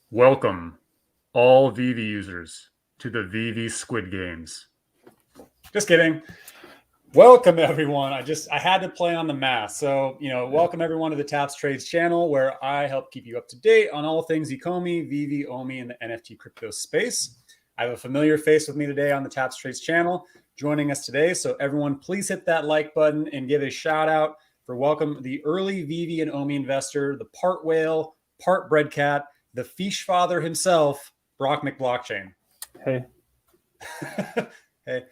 Welcome, all Veve users, to the Veve Squid Games. Just kidding. Welcome, everyone. I had to play on the math. So, welcome everyone to the TapsTrades channel, where I help keep you up to date on all things Ecomi, Veve, OMI, and the NFT crypto space. I have a familiar face with me today on the TapsTrades channel joining us today. So everyone, please hit that like button and give a shout out for welcome the early Veve and OMI investor, the part whale, part bread cat, the fish father himself, Brock McBlockchain. Hey. Hey.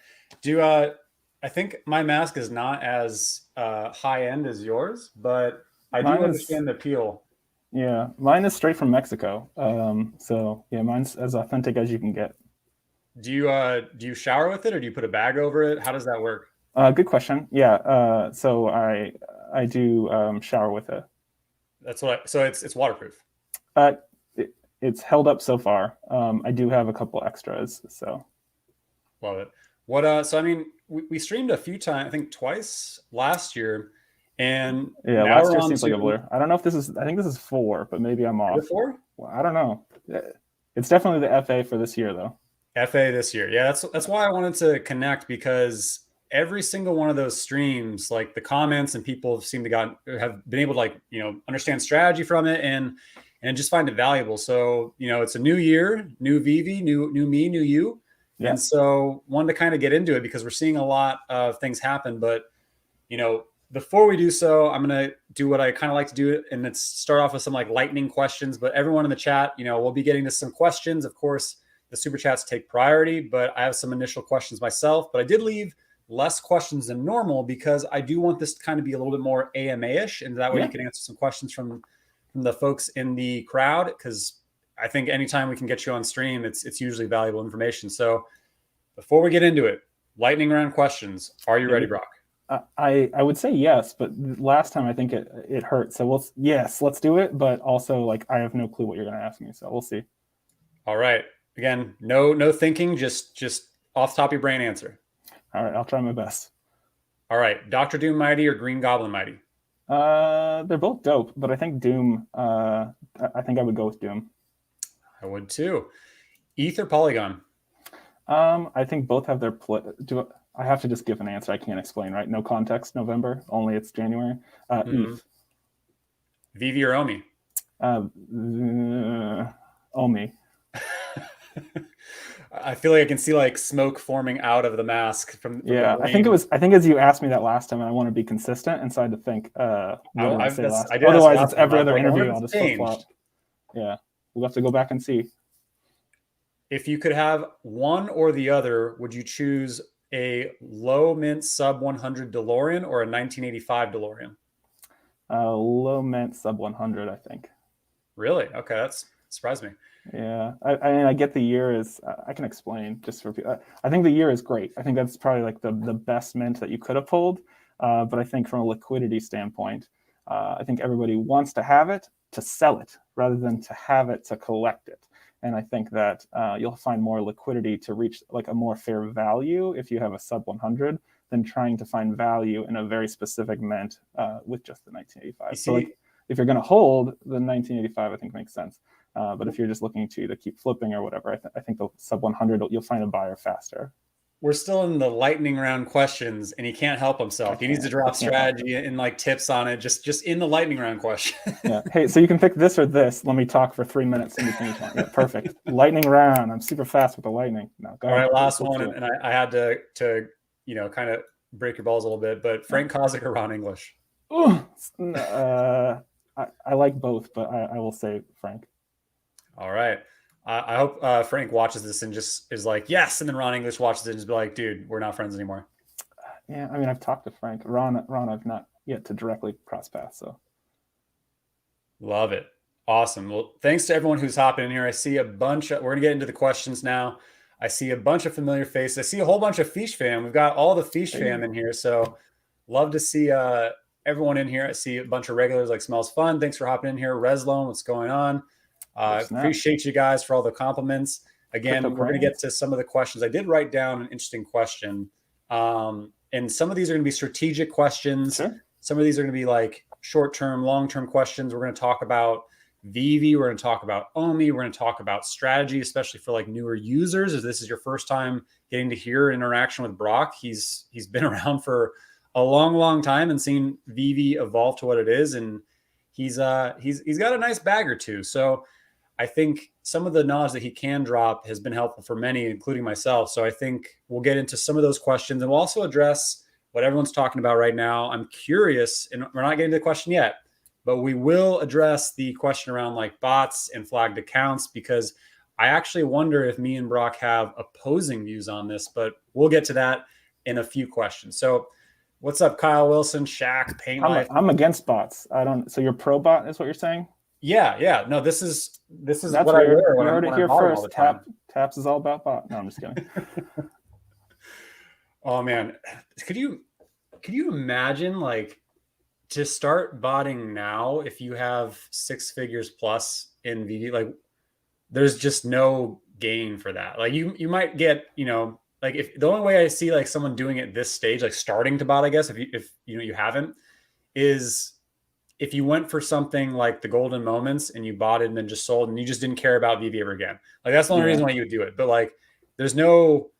I think my mask is not as high end as yours, but I do understand the appeal. Yeah, mine is straight from Mexico. So yeah, mine's as authentic as you can get. Do you shower with it, or do you put a bag over it? How does that work? Good question. Yeah. So I do shower with it. So it's waterproof. It's held up so far. I do have a couple extras. So love it. So I mean, we streamed a few times, I think twice last year, and yeah, last year seems like a blur. I don't know if this is. I think this is 4, but maybe I'm off. 4? Well, I don't know. It's definitely the FA for this year, though. FA this year, yeah. That's why I wanted to connect, because every single one of those streams, like the comments and people have been able to understand strategy from it and just find it valuable. So it's a new year, new Veve, new me, new you. Yeah. And so wanted to kind of get into it because we're seeing a lot of things happen. But, before we do so, I'm going to do what I kind of like to do, and it's start off with some like lightning questions. But everyone in the chat, we'll be getting to some questions. Of course, the super chats take priority, but I have some initial questions myself. But I did leave less questions than normal because I do want this to kind of be a little bit more AMA-ish. And that way you can answer some questions from the folks in the crowd, because I think anytime we can get you on stream, it's usually valuable information. So before we get into it, lightning round questions. Are you ready, Brock? I would say yes, but last time I think it hurt. So let's do it. But also, like, I have no clue what you're going to ask me, so we'll see. All right. Again, no thinking, just off the top of your brain answer. All right, I'll try my best. All right, Dr. Doom Mighty or Green Goblin Mighty? They're both dope, but I think Doom. I think I would go with Doom. I would too. ETH or Polygon? I think both have their I have to just give an answer. I can't explain, right? No context. November. Only it's January. ETH. Veve or OMI? OMI. I feel like I can see like smoke forming out of the mask from yeah. I think as you asked me that last time, and I want to be consistent, and so I had to think. Otherwise, it's every other interview. I'll just flip flop. Yeah, we'll have to go back and see. If you could have one or the other, would you choose a low mint sub 100 DeLorean or a 1985 DeLorean? Low mint sub 100, I think. Really? Okay, that's surprised me. Yeah, I mean, I get the year is. I can explain just for people. I think the year is great. I think that's probably like the best mint that you could have pulled. But I think from a liquidity standpoint, I think everybody wants to have it to sell it rather than to have it to collect it. And I think that you'll find more liquidity to reach like a more fair value if you have a sub 100 than trying to find value in a very specific mint with just the 1985. So like, if you're going to hold, the 1985, I think makes sense. But if you're just looking to keep flipping or whatever, I think the sub 100, you'll find a buyer faster. We're still in the lightning round questions, and he can't help himself. He needs to drop strategy and like tips on it, just in the lightning round question. Yeah. Hey, so you can pick this or this. Let me talk for 3 minutes in between each one. Yeah, perfect. Lightning round. I'm super fast with the lightning. No, go ahead. All right, last one, and I had to kind of break your balls a little bit, but Frank Kozik or Ron English? I like both, but I will say Frank. All right. I hope Frank watches this and just is like, yes. And then Ron English watches it and just be like, dude, we're not friends anymore. Yeah, I mean, I've talked to Frank. Ron, I've not yet to directly cross paths. So love it. Awesome. Well, thanks to everyone who's hopping in here. I see a bunch of, we're going to get into the questions now. I see a bunch of familiar faces. I see a whole bunch of Fish fam. We've got all the Fish fam in here. So love to see everyone in here. I see a bunch of regulars like Smells Fun. Thanks for hopping in here. Reslone, what's going on? Appreciate you guys for all the compliments. Again, we're going to get to some of the questions. I did write down an interesting question. And some of these are going to be strategic questions. Sure. Some of these are going to be like short-term, long-term questions. We're going to talk about, Veve. We're going to talk about OMI. We're going to talk about strategy, especially for like newer users. If this is your first time getting to hear interaction with Brock, he's been around for a long time and seen Veve evolve to what it is. And he's got a nice bag or two. So I think some of the knowledge that he can drop has been helpful for many, including myself. So I think we'll get into some of those questions, and we'll also address what everyone's talking about right now. I'm curious, and we're not getting to the question yet, but we will address the question around like bots and flagged accounts, because I actually wonder if me and Brock have opposing views on this, but we'll get to that in a few questions. So what's up, Kyle Wilson, Shaq, Paint Life? I'm against bots. So you're pro bot is what you're saying? Yeah. No, this is That's what weird. I wear when You I'm heard it here bottom all first. the time. Taps is all about bot. No, I'm just kidding. Oh man, could you imagine like to start botting now if you have 6 figures plus in VV? Like, there's just no gain for that. Like you might get, like if the only way I see like someone doing it this stage, like starting to bot, I guess, if you haven't, is if you went for something like the golden moments and you bought it and then just sold and you just didn't care about VV ever again. Like that's the only reason why you would do it. But like there's no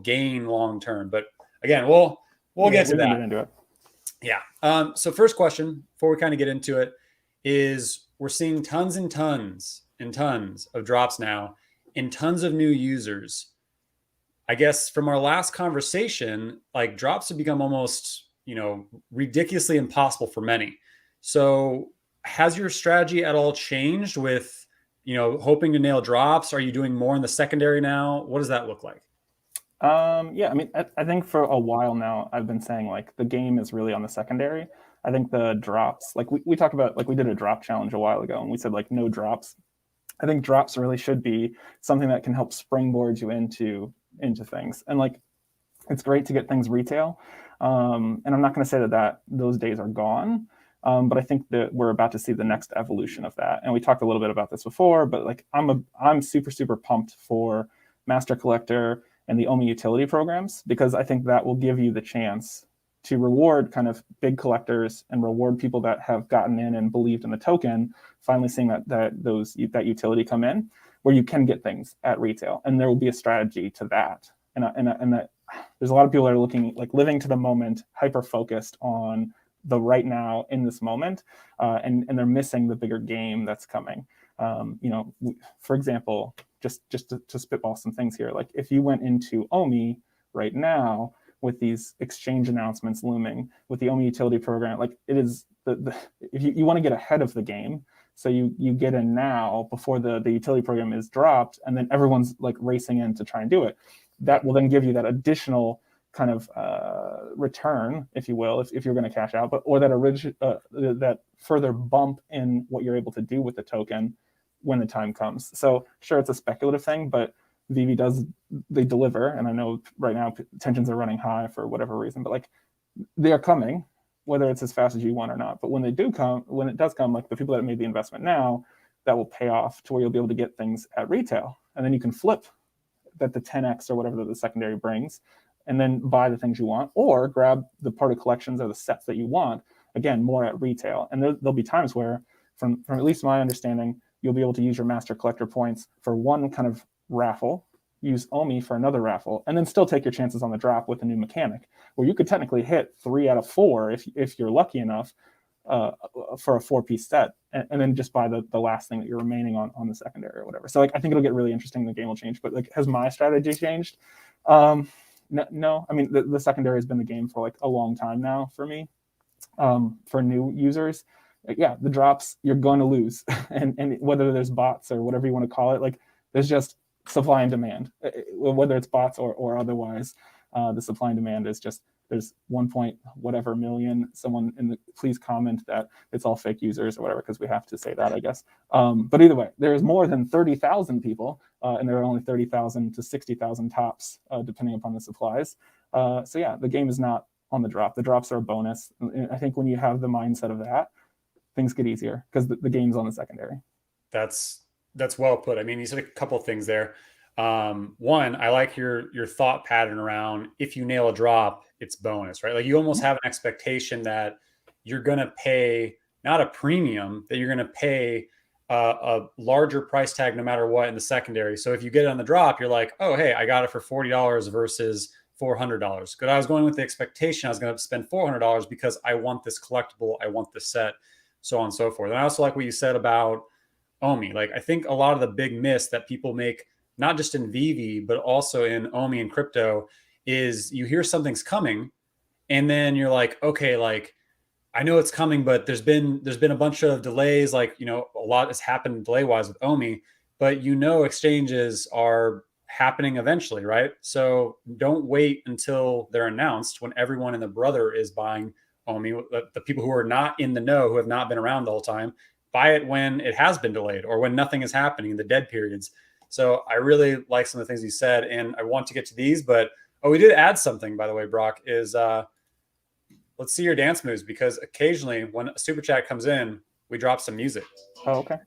gain long term. But again, we'll get to that. Get into it. Yeah. So first question before we kind of get into it is, we're seeing tons and tons and tons of drops now and tons of new users. I guess from our last conversation, like drops have become almost, ridiculously impossible for many. So has your strategy at all changed with, hoping to nail drops? Are you doing more in the secondary now? What does that look like? Yeah, I mean, I think for a while now, I've been saying like the game is really on the secondary. I think the drops, like we talked about, like we did a drop challenge a while ago and we said like no drops. I think drops really should be something that can help springboard you into things. And like, it's great to get things retail. And I'm not going to say that those days are gone. But I think that we're about to see the next evolution of that. And we talked a little bit about this before, but like I'm super pumped for Master Collector and the OMI utility programs, because I think that will give you the chance to reward kind of big collectors and reward people that have gotten in and believed in the token, finally seeing that utility come in, where you can get things at retail. And there will be a strategy to that. And that there's a lot of people that are looking, like living to the moment, hyper focused on the right now in this moment, and they're missing the bigger game that's coming. For example, just to spitball some things here, like if you went into OMI right now with these exchange announcements looming, with the OMI utility program, like it is if you want to get ahead of the game, so you get in now before the utility program is dropped, and then everyone's like racing in to try and do it. That will then give you that additional kind of return, if you will, if you're going to cash out, or that further bump in what you're able to do with the token when the time comes. So sure, it's a speculative thing, but Veve they deliver. And I know right now tensions are running high for whatever reason, but like they are coming, whether it's as fast as you want or not. But when it does come, like the people that made the investment now, that will pay off to where you'll be able to get things at retail. And then you can flip that the 10x or whatever the secondary brings, and then buy the things you want, or grab the part of collections or the sets that you want, again, more at retail. And there'll be times where, from at least my understanding, you'll be able to use your Master Collector points for one kind of raffle, use OMI for another raffle, and then still take your chances on the drop with a new mechanic, where you could technically hit 3 out of 4 if you're lucky enough for a 4-piece set, and then just buy the last thing that you're remaining on the secondary or whatever. So like I think it'll get really interesting. The game will change. But like, has my strategy changed? No. I mean, the secondary has been the game for like a long time now for me. For new users, yeah, the drops you're going to lose, and whether there's bots or whatever you want to call it, like there's just supply and demand. Whether it's bots or otherwise, the supply and demand is just, there's 1 point whatever million. Someone please comment that it's all fake users or whatever, because we have to say that, I guess. But either way, there's more than 30,000 people, and there are only 30,000 to 60,000 tops, depending upon the supplies. So yeah, the game is not on the drop. The drops are a bonus. And I think when you have the mindset of that, things get easier because the game's on the secondary. That's well put. I mean, you said a couple of things there. One, I like your thought pattern around, if you nail a drop, it's bonus, right? Like you almost have an expectation that you're going to pay not a premium, that you're going to pay a larger price tag no matter what in the secondary. So if you get it on the drop, you're like, oh, hey, I got it for $40 versus $400. Because I was going with the expectation I was going to spend $400 because I want this collectible, I want this set, so on and so forth. And I also like what you said about OMI. Like, I think a lot of the big miss that people make, not just in VV, but also in OMI and crypto, is you hear something's coming and then you're like, okay, like, I know it's coming, but there's been a bunch of delays. Like, you know, a lot has happened delay wise with OMI, but you know, exchanges are happening eventually, right? So don't wait until they're announced when everyone and the brother is buying OMI. The people who are not in the know, who have not been around the whole time, buy it when it has been delayed or when nothing is happening in the dead periods. So I really like some of the things you said, and I want to get to these, but we did add something, by the way, Brock, is let's see your dance moves, because occasionally when a super chat comes in, we drop some music. Oh, okay.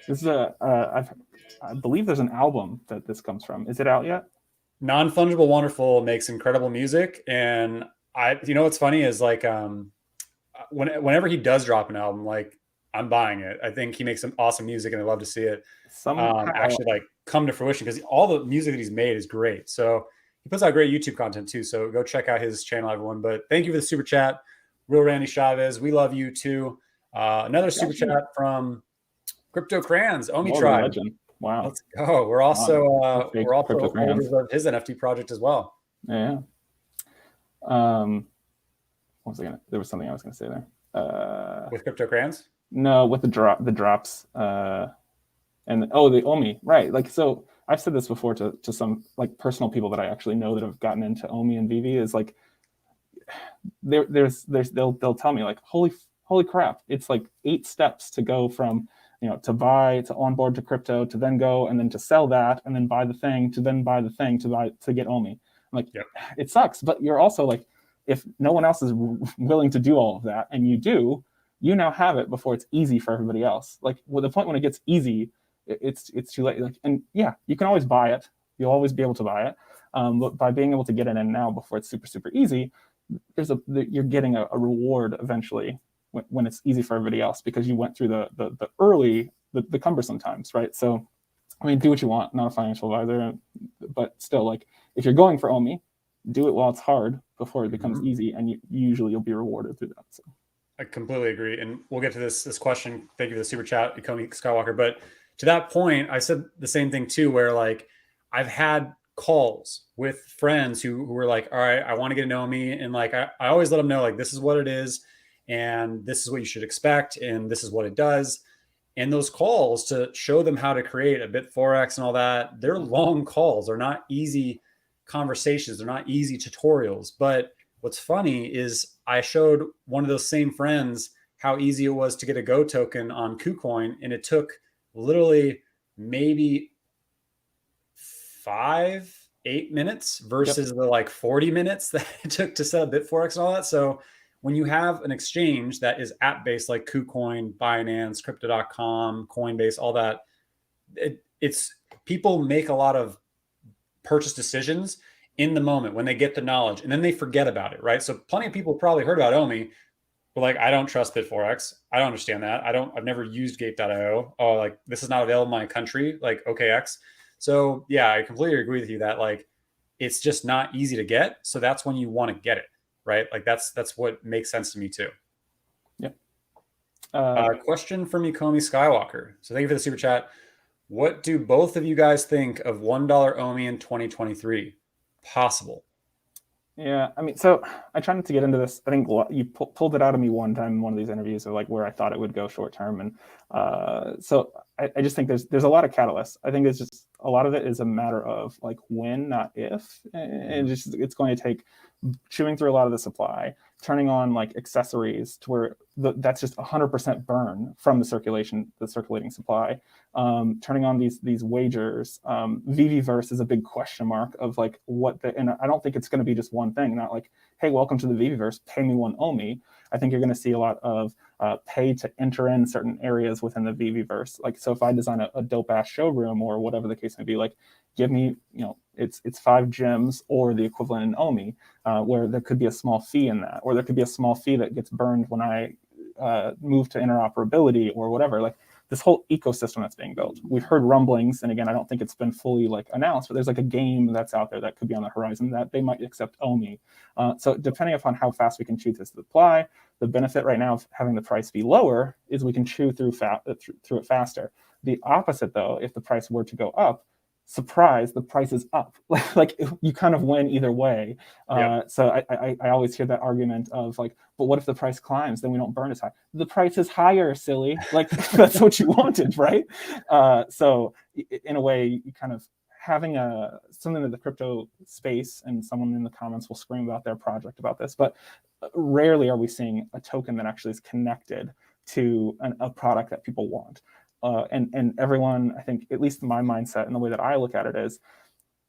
This is I believe there's an album that this comes from. Is it out yet? Non-Fungible Wonderful makes incredible music, and you know what's funny is like whenever he does drop an album, like I'm buying it. I think he makes some awesome music, and I love to see it actually like come to fruition, because all the music that he's made is great. So he puts out great YouTube content too. So go check out his channel, everyone. But thank you for the super chat, Real Randy Chavez. We love you too. Another super chat from Crypto Crayons, OMI Tribe. Legend. Wow. Let's go. We're also holders of his NFT project as well. Yeah. What was I gonna? There was something I was gonna say there. With Crypto Crayons? No, with the drops. The OMI, right? Like, so I've said this before to some like personal people that I actually know that have gotten into OMI and VV, is like they'll tell me like, holy crap, it's like 8 steps to go from, you know, to buy, to onboard to crypto, to then go and then to sell that, and then buy the thing, to then buy the thing, to get OMI. I'm like, yep. It sucks, but you're also like, if no one else is willing to do all of that, and you do, you now have it before it's easy for everybody else. Like, with the point when it gets easy, it's too late. Like, and yeah, you can always buy it. You'll always be able to buy it. But by being able to get it in now before it's super, super easy, you're getting a reward eventually when it's easy for everybody else, because you went through the early, the cumbersome times, right? So, I mean, do what you want. Not a financial advisor, but still, like, if you're going for OMI, do it while it's hard before it becomes easy, and you'll be rewarded through that. So I completely agree, and we'll get to this question. Thank you for the super chat, Ecomi Skywalker. But to that point, I said the same thing too, where like I've had calls with friends who were like, all right, I want to get to know me, and like I always let them know, like, this is what it is, and this is what you should expect, and this is what it does. And those calls, to show them how to create a bit Forex and all that, they're long calls. They're not easy conversations. They're not easy tutorials. But what's funny is I showed one of those same friends how easy it was to get a Go token on KuCoin, and it took literally maybe 5-8 minutes versus the like 40 minutes that it took to set up Bitforex and all that. So when you have an exchange that is app-based like KuCoin, Binance, Crypto.com, Coinbase, all that, it's people make a lot of purchase decisions in the moment when they get the knowledge, and then they forget about it, right? So plenty of people probably heard about OMI, but like, I don't trust Bitforex. I don't understand that. I've never used Gate.io. Oh, like, this is not available in my country, like OKX. So yeah, I completely agree with you that like, it's just not easy to get. So that's when you want to get it, right? Like that's what makes sense to me too. Yep. Question from Ecomi Skywalker. So thank you for the super chat. What do both of you guys think of $1 OMI in 2023? Possible? Yeah, I mean, so I try not to get into this. I think you pulled it out of me one time in one of these interviews of like where I thought it would go short term, and so I just think there's a lot of catalysts. I think it's just a lot of it is a matter of like when, not if, and it's going to take chewing through a lot of the supply, turning on like accessories to where that's just 100% burn from the circulating supply, turning on these wagers. VeveVerse is a big question mark of like and I don't think it's going to be just one thing, not like, hey, welcome to the VeveVerse, pay me one OMI. I think you're going to see a lot of pay to enter in certain areas within the VeveVerse. Like, so if I design a dope ass showroom or whatever the case may be, like, give me, it's 5 gems or the equivalent in OMI, where there could be a small fee in that, or there could be a small fee that gets burned when I move to interoperability or whatever. Like this whole ecosystem that's being built. We've heard rumblings, and again, I don't think it's been fully like announced, but there's like a game that's out there that could be on the horizon that they might accept OMI. So depending upon how fast we can chew this to apply, the benefit right now of having the price be lower is we can chew through it faster. The opposite though, if the price were to go up, surprise, the price is up. Like you kind of win either way. So I always hear that argument of like, but what if the price climbs? Then we don't burn as high. The price is higher, silly. Like that's what you wanted, right? So in a way, you kind of having something in the crypto space, and someone in the comments will scream about their project about this, but rarely are we seeing a token that actually is connected to a product that people want. And everyone, I think, at least my mindset and the way that I look at it is,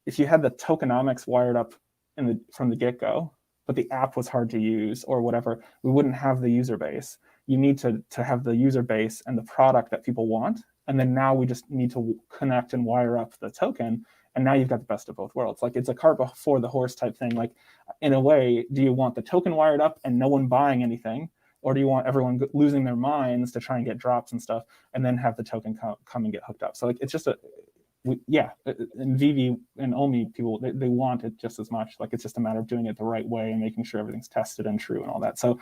if you had the tokenomics wired up from the get-go, but the app was hard to use or whatever, we wouldn't have the user base. You need to have the user base and the product that people want. And then now we just need to connect and wire up the token. And now you've got the best of both worlds. Like it's a cart before the horse type thing. Like in a way, do you want the token wired up and no one buying anything? Or do you want everyone losing their minds to try and get drops and stuff, and then have the token come and get hooked up? So like it's just in Veve and OMI, people they want it just as much. Like it's just a matter of doing it the right way and making sure everything's tested and true and all that. So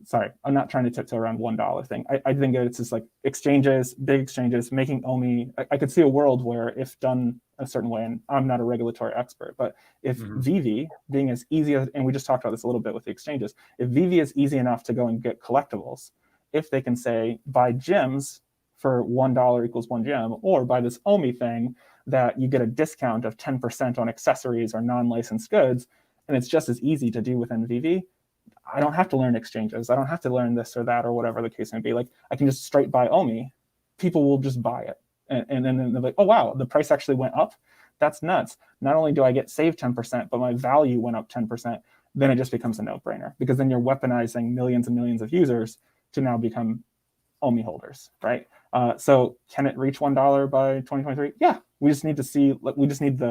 sorry, I'm not trying to tiptoe around $1 thing. I think that it's just like big exchanges, making OMI. I could see a world where if done a certain way, and I'm not a regulatory expert, but if Veve being as easy as, and we just talked about this a little bit with the exchanges, if Veve is easy enough to go and get collectibles, if they can say buy gems for $1 equals 1 gem, or buy this OMI thing that you get a discount of 10% on accessories or non-licensed goods, and it's just as easy to do within Veve. I don't have to learn exchanges. I don't have to learn this or that or whatever the case may be. Like I can just straight buy OMI. People will just buy it. And then they're like, oh, wow, the price actually went up. That's nuts. Not only do I get saved 10%, but my value went up 10%. Then it just becomes a no-brainer, because then you're weaponizing millions and millions of users to now become OMI holders, right? So can it reach $1 by 2023? Yeah, we just need to see, we just need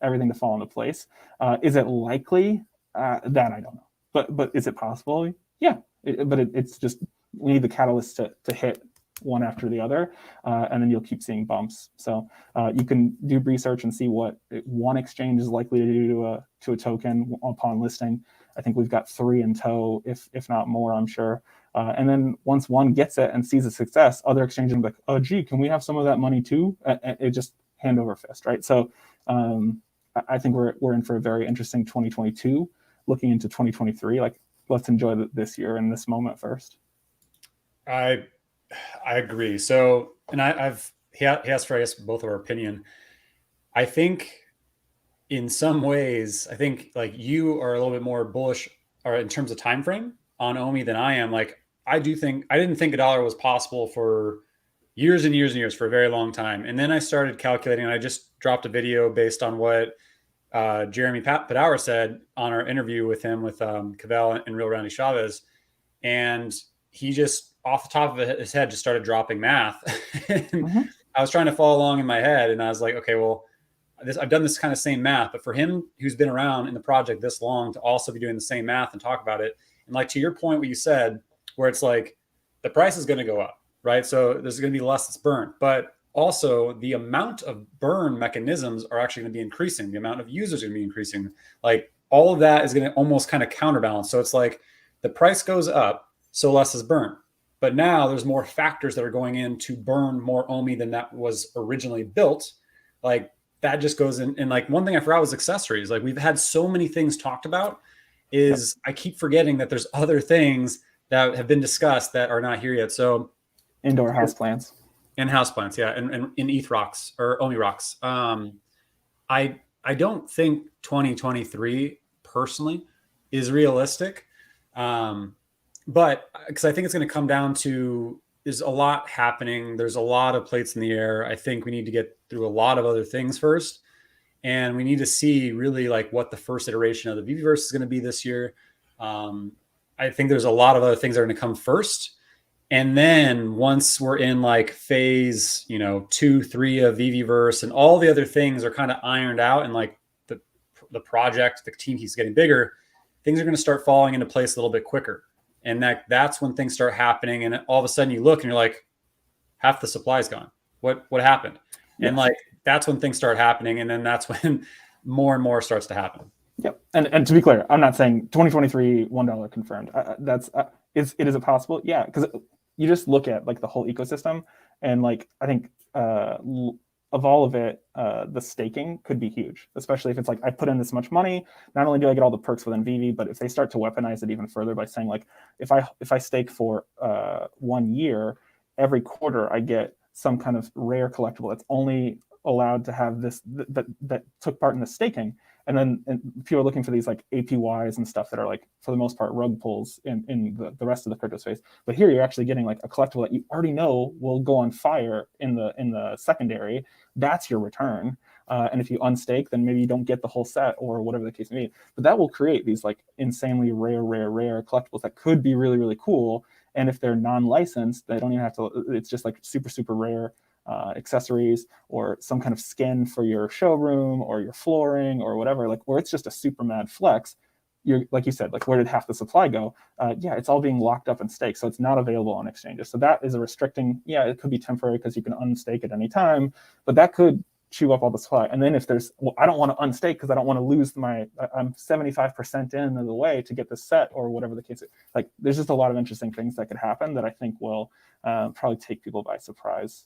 everything to fall into place. Is it likely? That I don't know. But is it possible? Yeah, it's just, we need the catalyst to hit one after the other, and then you'll keep seeing bumps. So you can do research and see what one exchange is likely to do to a token upon listing. I think we've got 3 in tow, if not more, I'm sure. And then once one gets it and sees a success, other exchanges will be like, oh, gee, can we have some of that money too? It just hand over fist, right? So I think we're in for a very interesting 2022. Looking into 2023, like let's enjoy this year and this moment first. I agree. So, and he asked for, I guess, both of our opinion. I think in some ways, I think like you are a little bit more bullish or in terms of time frame on OMI than I am. Like I didn't think $1 was possible for years and years and years, for a very long time. And then I started calculating, and I just dropped a video based on what Jeremy Padawer said on our interview with him with Cavell and Real Randy Chavez. And he just off the top of his head just started dropping math. And I was trying to follow along in my head, and I was like, okay, well, I've done this kind of same math, but for him who's been around in the project this long to also be doing the same math and talk about it. And like to your point, what you said, where it's like the price is going to go up, right? So there's going to be less that's burned, but also the amount of burn mechanisms are actually going to be increasing. The amount of users are going to be increasing. Like all of that is going to almost kind of counterbalance. So it's like the price goes up, so less is burned. But now there's more factors that are going in to burn more OMI than that was originally built. Like that just goes in. And like one thing I forgot was accessories. Like we've had so many things talked about is I keep forgetting that there's other things that have been discussed that are not here yet. So indoor houseplants. And houseplants, yeah, and in ETH rocks or OMI rocks. I don't think 2023 personally is realistic, but because I think it's going to come down to there's a lot happening. There's a lot of plates in the air. I think we need to get through a lot of other things first, and we need to see really like what the first iteration of the VeveVerse is going to be this year. I think there's a lot of other things that are going to come first. And then once we're in like phase, 2, 3 of VeveVerse and all the other things are kind of ironed out and like the project, the team keeps getting bigger, things are going to start falling into place a little bit quicker. And that's when things start happening. And all of a sudden you look and you're like, half the supply's gone. What happened? Yes. And like, that's when things start happening. And then that's when more and more starts to happen. Yep. And to be clear, I'm not saying 2023 $1 confirmed. Is it possible? Yeah, because you just look at like the whole ecosystem, and like I think of all of it, the staking could be huge, especially if it's like I put in this much money. Not only do I get all the perks within Veve, but if they start to weaponize it even further by saying like if I stake for 1 year, every quarter I get some kind of rare collectible that's only allowed to have this that took part in the staking. And then people are looking for these like APYs and stuff that are like, for the most part, rug pulls in the rest of the crypto space. But here you're actually getting like a collectible that you already know will go on fire in the secondary. That's your return. And if you unstake, then maybe you don't get the whole set or whatever the case may be. But that will create these like insanely rare collectibles that could be really, really cool. And if they're non-licensed, they don't even have to, it's just like super, super rare accessories or some kind of skin for your showroom or your flooring or whatever, like, or it's just a super mad flex. You're, like you said, like, where did half the supply go? Yeah, it's all being locked up and staked, so it's not available on exchanges. So that is a restricting, yeah, it could be temporary because you can unstake at any time, but that could chew up all the supply. And then if there's, well, I don't want to unstake because I don't want to lose I'm 75% in of the way to get this set or whatever the case is. Like, there's just a lot of interesting things that could happen that I think will probably take people by surprise.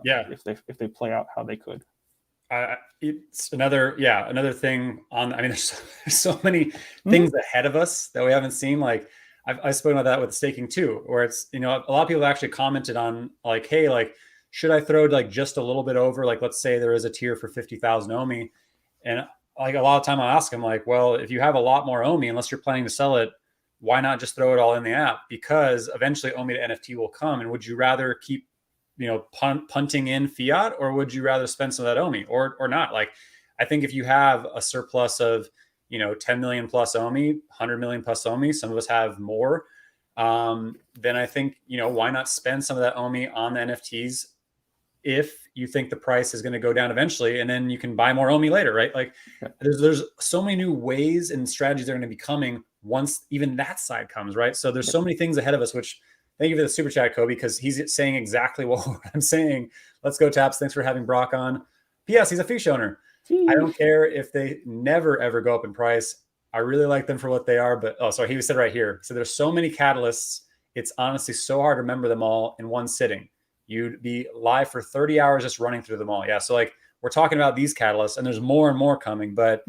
If they play out how they could. It's another thing on. I mean, there's so many things ahead of us that we haven't seen. Like I've spoken about that with staking too, where it's, a lot of people actually commented on like, hey, like, should I throw like just a little bit over? Like, let's say there is a tier for 50,000 OMI, and like a lot of time I ask them like, well, if you have a lot more OMI, unless you're planning to sell it, why not just throw it all in the app? Because eventually OMI to NFT will come, and would you rather keep punting in fiat, or would you rather spend some of that OMI or not? Like, I think if you have a surplus of, 10 million plus OMI, 100 million plus OMI, some of us have more, then I think, why not spend some of that OMI on the NFTs if you think the price is going to go down eventually, and then you can buy more OMI later, right? Like there's so many new ways and strategies that are going to be coming once even that side comes, right? So there's so many things ahead of us, which thank you for the super chat, Kobe, because he's saying exactly what I'm saying. Let's go, Taps. Thanks for having Brock on. P.S. He's a fish owner. I don't care if they never, ever go up in price. I really like them for what they are. But, he said right here. So there's so many catalysts. It's honestly so hard to remember them all in one sitting. You'd be live for 30 hours just running through them all. Yeah. So like we're talking about these catalysts, and there's more and more coming. But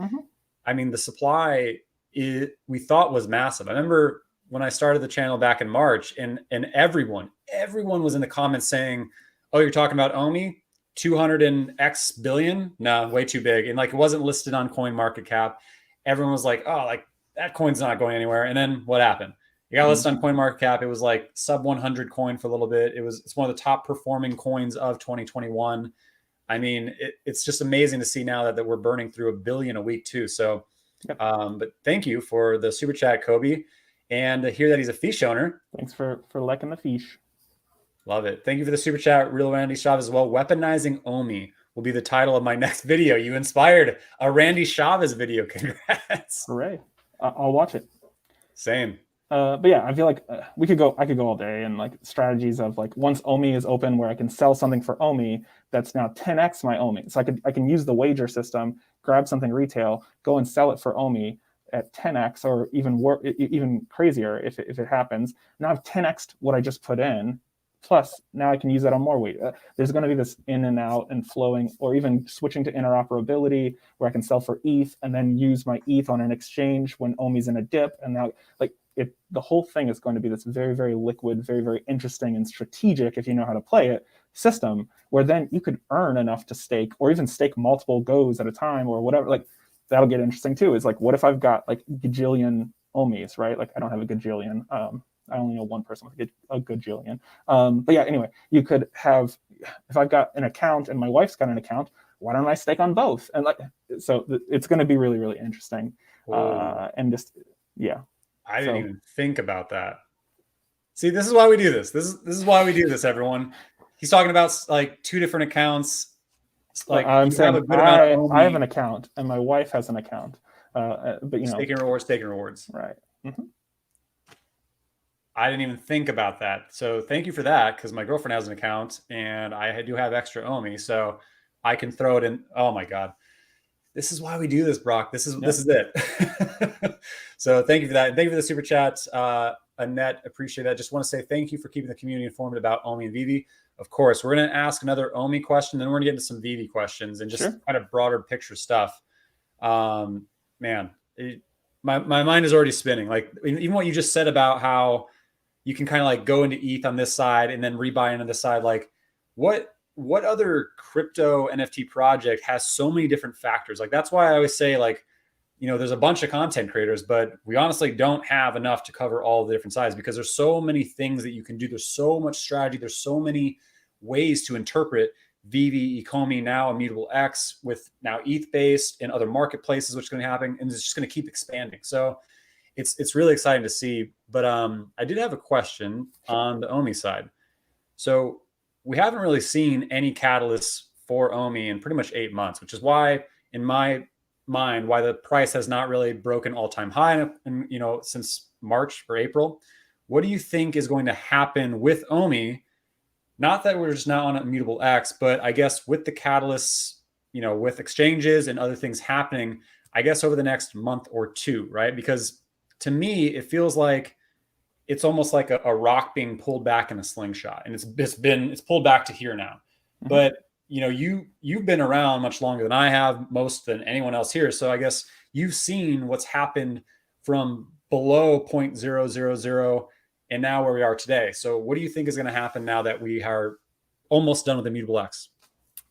I mean, the supply we thought was massive. I remember when I started the channel back in March, and everyone was in the comments saying, oh, you're talking about OMI, 200 and X billion? No, way too big. And like, it wasn't listed on Coin Market Cap. Everyone was like, oh, like that coin's not going anywhere. And then what happened? You got listed on Coin Market Cap. It was like sub 100 coin for a little bit. It's one of the top performing coins of 2021. I mean, it's just amazing to see now that we're burning through $1 billion a week too. So, but thank you for the super chat, Kobe. And to hear that he's a fish owner. Thanks for liking the fish. Love it. Thank you for the super chat, Real Randy Chavez as well. Weaponizing OMI will be the title of my next video. You inspired a Randy Chavez video. Congrats. Hooray. I'll watch it. Same. But yeah, I feel like I could go all day, and like strategies of like once OMI is open where I can sell something for OMI that's now 10x my OMI. So I can use the wager system, grab something retail, go and sell it for OMI at 10x or even crazier if it happens. Now I've 10x'd what I just put in. Plus, now I can use that on more weight. There's going to be this in and out and flowing, or even switching to interoperability where I can sell for ETH and then use my ETH on an exchange when OMI's in a dip. And now, like, the whole thing is going to be this very, very liquid, very, very interesting and strategic, if you know how to play it, system where then you could earn enough to stake, or even stake multiple goes at a time or whatever. Like, that'll get interesting too. Is like, what if I've got like gajillion OMIs, right? Like, I don't have a gajillion. I only know one person with a gajillion. But yeah, anyway, you could have, if I've got an account and my wife's got an account, why don't I stake on both? And like, so it's going to be really, really interesting. And just, yeah. I didn't even think about that. See, this is why we do this. This is why we do this, everyone. He's talking about like 2 different accounts. Like I'm you have a saying good amount of I have an OMI. account and my wife has an account, but you know, Staking rewards. right. Mm-hmm. I didn't even think about that. So thank you for that, because my girlfriend has an account and I do have extra OMI, so I can throw it in. Oh my God. This is why we do this, Brock. This is it. So thank you for that. And thank you for the super chat. Annette, appreciate that. Just want to say thank you for keeping the community informed about OMI and Vivi. Of course, we're going to ask another OMI question, then we're going to get into some Vivi questions and just kind of broader picture stuff. Man, my mind is already spinning. Like even what you just said about how you can kind of like go into ETH on this side and then rebuy into this side. Like what other crypto NFT project has so many different factors? Like that's why I always say, like, you know, there's a bunch of content creators, but we honestly don't have enough to cover all the different sides, because there's so many things that you can do. There's so much strategy. There's so many ways to interpret Veve, Ecomi, now Immutable X, with now ETH based and other marketplaces, which is going to happen, and it's just going to keep expanding. So it's really exciting to see. But I did have a question on the OMI side. So we haven't really seen any catalysts for OMI in pretty much 8 months, which is why, in my mind, why the price has not really broken all-time high in, you know, since March or April. What do you think is going to happen with OMI? Not that we're just now on Immutable X, but I guess with the catalysts, you know, with exchanges and other things happening, I guess over the next month or two, right? Because to me, it feels like it's almost like a rock being pulled back in a slingshot, and it's pulled back to here now. Mm-hmm. But you know, you've been around much longer than I have, most than anyone else here. So I guess you've seen what's happened from below 0.000 and now where we are today. So what do you think is going to happen now that we are almost done with Immutable X?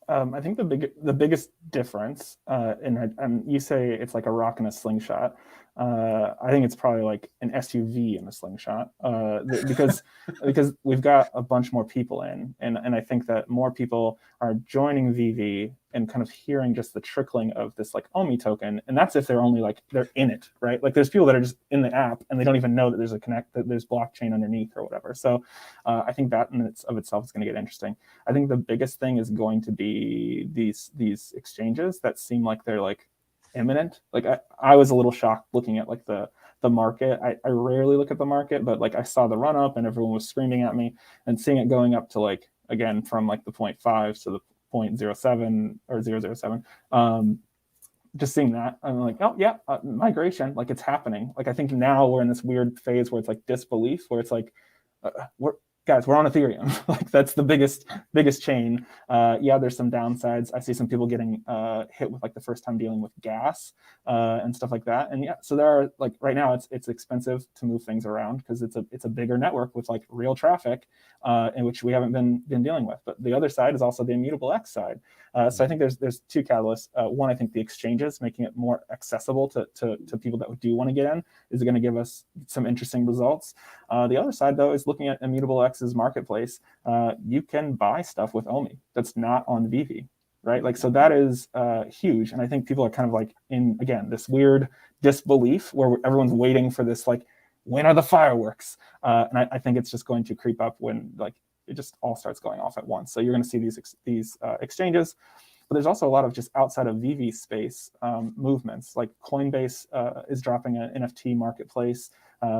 I think the biggest difference, and you say it's like a rock in a slingshot. I think it's probably like an SUV in a slingshot, because we've got a bunch more people in, and I think that more people are joining Veve and kind of hearing just the trickling of this like OMI token, and that's if they're only like they're in it, right? Like there's people that are just in the app and they don't even know that there's that there's blockchain underneath or whatever. So I think that in itself is going to get interesting. I think the biggest thing is going to be these exchanges that seem like they're like imminent. Like I was a little shocked looking at like the market. I rarely look at the market, but like I saw the run up and everyone was screaming at me, and seeing it going up to like, again, from like the 0.5 to the 0.07 or 007, just seeing that, I'm like, oh yeah, migration, like it's happening. Like I think now we're in this weird phase where it's like disbelief, where it's like, we're on Ethereum. Like that's the biggest chain. Yeah, there's some downsides. I see some people getting hit with like the first time dealing with gas and stuff like that. And yeah, so there are like right now it's expensive to move things around because it's a bigger network with like real traffic, in which we haven't been dealing with. But the other side is also the Immutable X side. So I think there's two catalysts. One, I think the exchanges making it more accessible to people that do want to get in is going to give us some interesting results. The other side, though, is looking at Immutable X's marketplace. You can buy stuff with OMI that's not on Veve, right? Like, so that is huge. And I think people are kind of like in, again, this weird disbelief where everyone's waiting for this, like, when are the fireworks? And I think it's just going to creep up when, like, it just all starts going off at once. So you're going to see these exchanges. But there's also a lot of just outside of Veve space movements. Like Coinbase is dropping an NFT marketplace.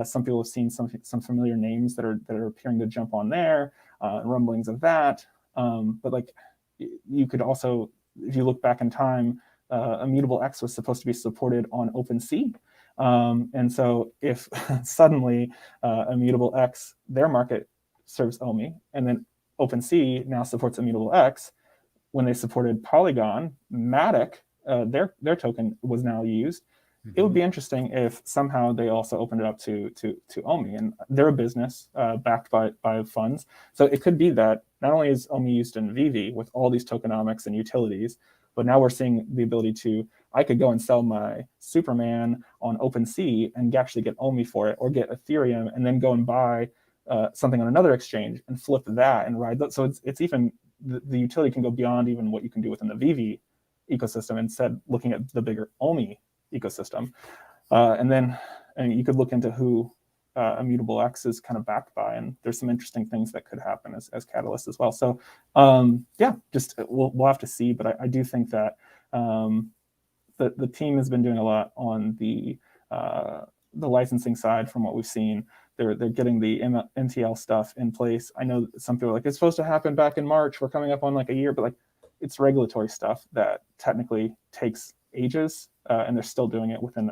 Some people have seen some familiar names that are appearing to jump on there, rumblings of that. But like you could also, if you look back in time, Immutable X was supposed to be supported on OpenSea. And so if suddenly Immutable X, their market serves OMI, and then OpenSea now supports Immutable X, when they supported Polygon, Matic, their token was now used. Mm-hmm. It would be interesting if somehow they also opened it up to OMI, and they're a business backed by funds. So it could be that not only is OMI used in Veve with all these tokenomics and utilities, but now we're seeing the ability to, I could go and sell my Superman on OpenSea and actually get OMI for it, or get Ethereum and then go and buy something on another exchange and flip that and ride that. So it's even, the utility can go beyond even what you can do within the Veve ecosystem, instead looking at the bigger OMI ecosystem. And you could look into who Immutable X is kind of backed by, and there's some interesting things that could happen as catalysts as well. So yeah, just we'll have to see, but I do think that the team has been doing a lot on the licensing side from what we've seen. They're getting the MTL stuff in place. I know some people are like, it's supposed to happen back in March. We're coming up on like a year, but like it's regulatory stuff that technically takes ages, and they're still doing it within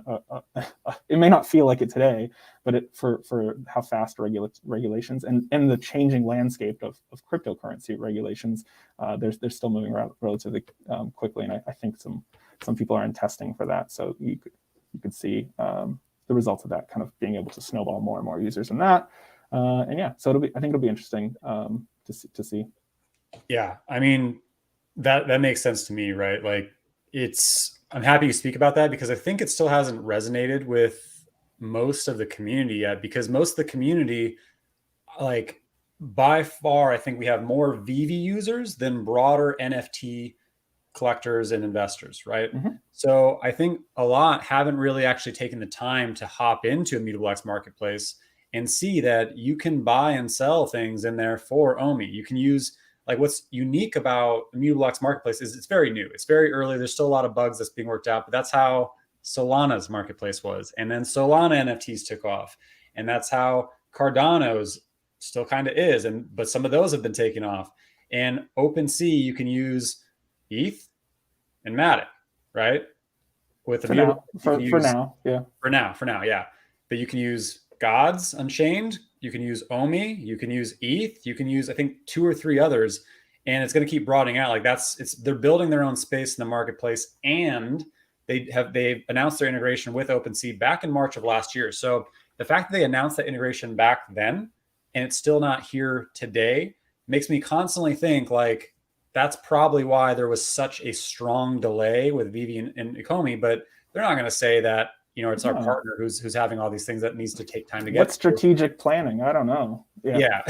it may not feel like it today, but for how fast regulations and the changing landscape of cryptocurrency regulations, they're still moving around relatively quickly, and I think some people are in testing for that, so you could see the results of that kind of being able to snowball more and more users in that, and yeah, so I think it'll be interesting to see. Yeah, I mean, that makes sense to me, right? Like, I'm happy you speak about that, because I think it still hasn't resonated with most of the community yet, because most of the community, like, by far, I think we have more Veve users than broader NFT collectors and investors, right? Mm-hmm. So I think a lot haven't really actually taken the time to hop into Immutable X marketplace and see that you can buy and sell things in there for OMI. You can use, like, what's unique about Immutable X marketplace is it's very new. It's very early. There's still a lot of bugs that's being worked out, but that's how Solana's marketplace was. And then Solana NFTs took off. And that's how Cardano's still kind of is. But some of those have been taken off. And OpenSea, you can use ETH and Matic, right? With for now, yeah. For now, yeah. But you can use Gods Unchained, you can use OMI, you can use ETH, you can use, I think, 2 or 3 others, and it's going to keep broadening out. Like, they're building their own space in the marketplace, and they've announced their integration with OpenSea back in March of last year. So the fact that they announced that integration back then and it's still not here today makes me constantly think, like, that's probably why there was such a strong delay with Veve and Ecomi, but they're not going to say that, it's our partner who's having all these things that needs to take time to get. What's strategic planning? I don't know. Yeah.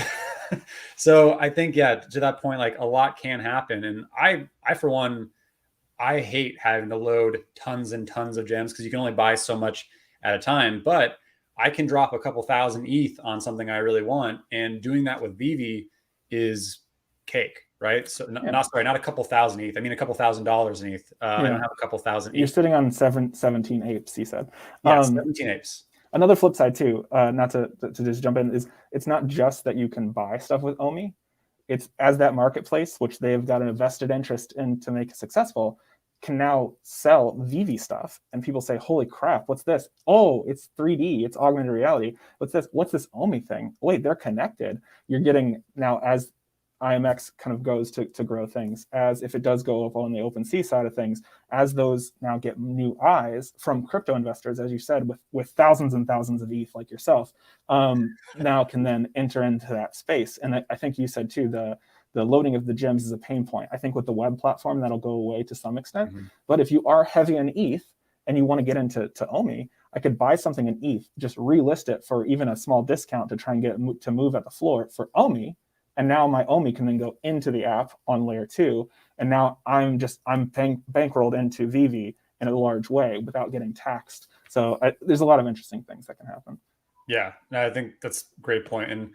So I think, to that point, like, a lot can happen. And I for one, I hate having to load tons and tons of gems, because you can only buy so much at a time, but I can drop a couple thousand ETH on something I really want. And doing that with Veve is cake. Right. So not a couple thousand ETH. I mean, a couple $1,000s in ETH. I don't have a couple thousand ETH. You're sitting on 17 apes, he said. Yeah, 17 apes. Another flip side too, not to just jump in, is it's not just that you can buy stuff with OMI. It's as that marketplace, which they've got a vested interest in to make it successful, can now sell Veve stuff. And people say, holy crap, what's this? Oh, it's 3D, it's augmented reality. What's this? What's this OMI thing? Wait, they're connected. You're getting now, as IMX kind of goes to grow things, as if it does go up on the OpenSea side of things, as those now get new eyes from crypto investors, as you said, with thousands and thousands of ETH like yourself, now can then enter into that space. And I think you said too, the loading of the gems is a pain point. I think with the web platform, that'll go away to some extent. Mm-hmm. But if you are heavy in ETH and you want to get into OMI, I could buy something in ETH, just relist it for even a small discount to try and get it to move at the floor for OMI. And now my OMI can then go into the app on layer 2. And now I'm bankrolled into Veve in a large way without getting taxed. So there's a lot of interesting things that can happen. Yeah, no, I think that's a great point. And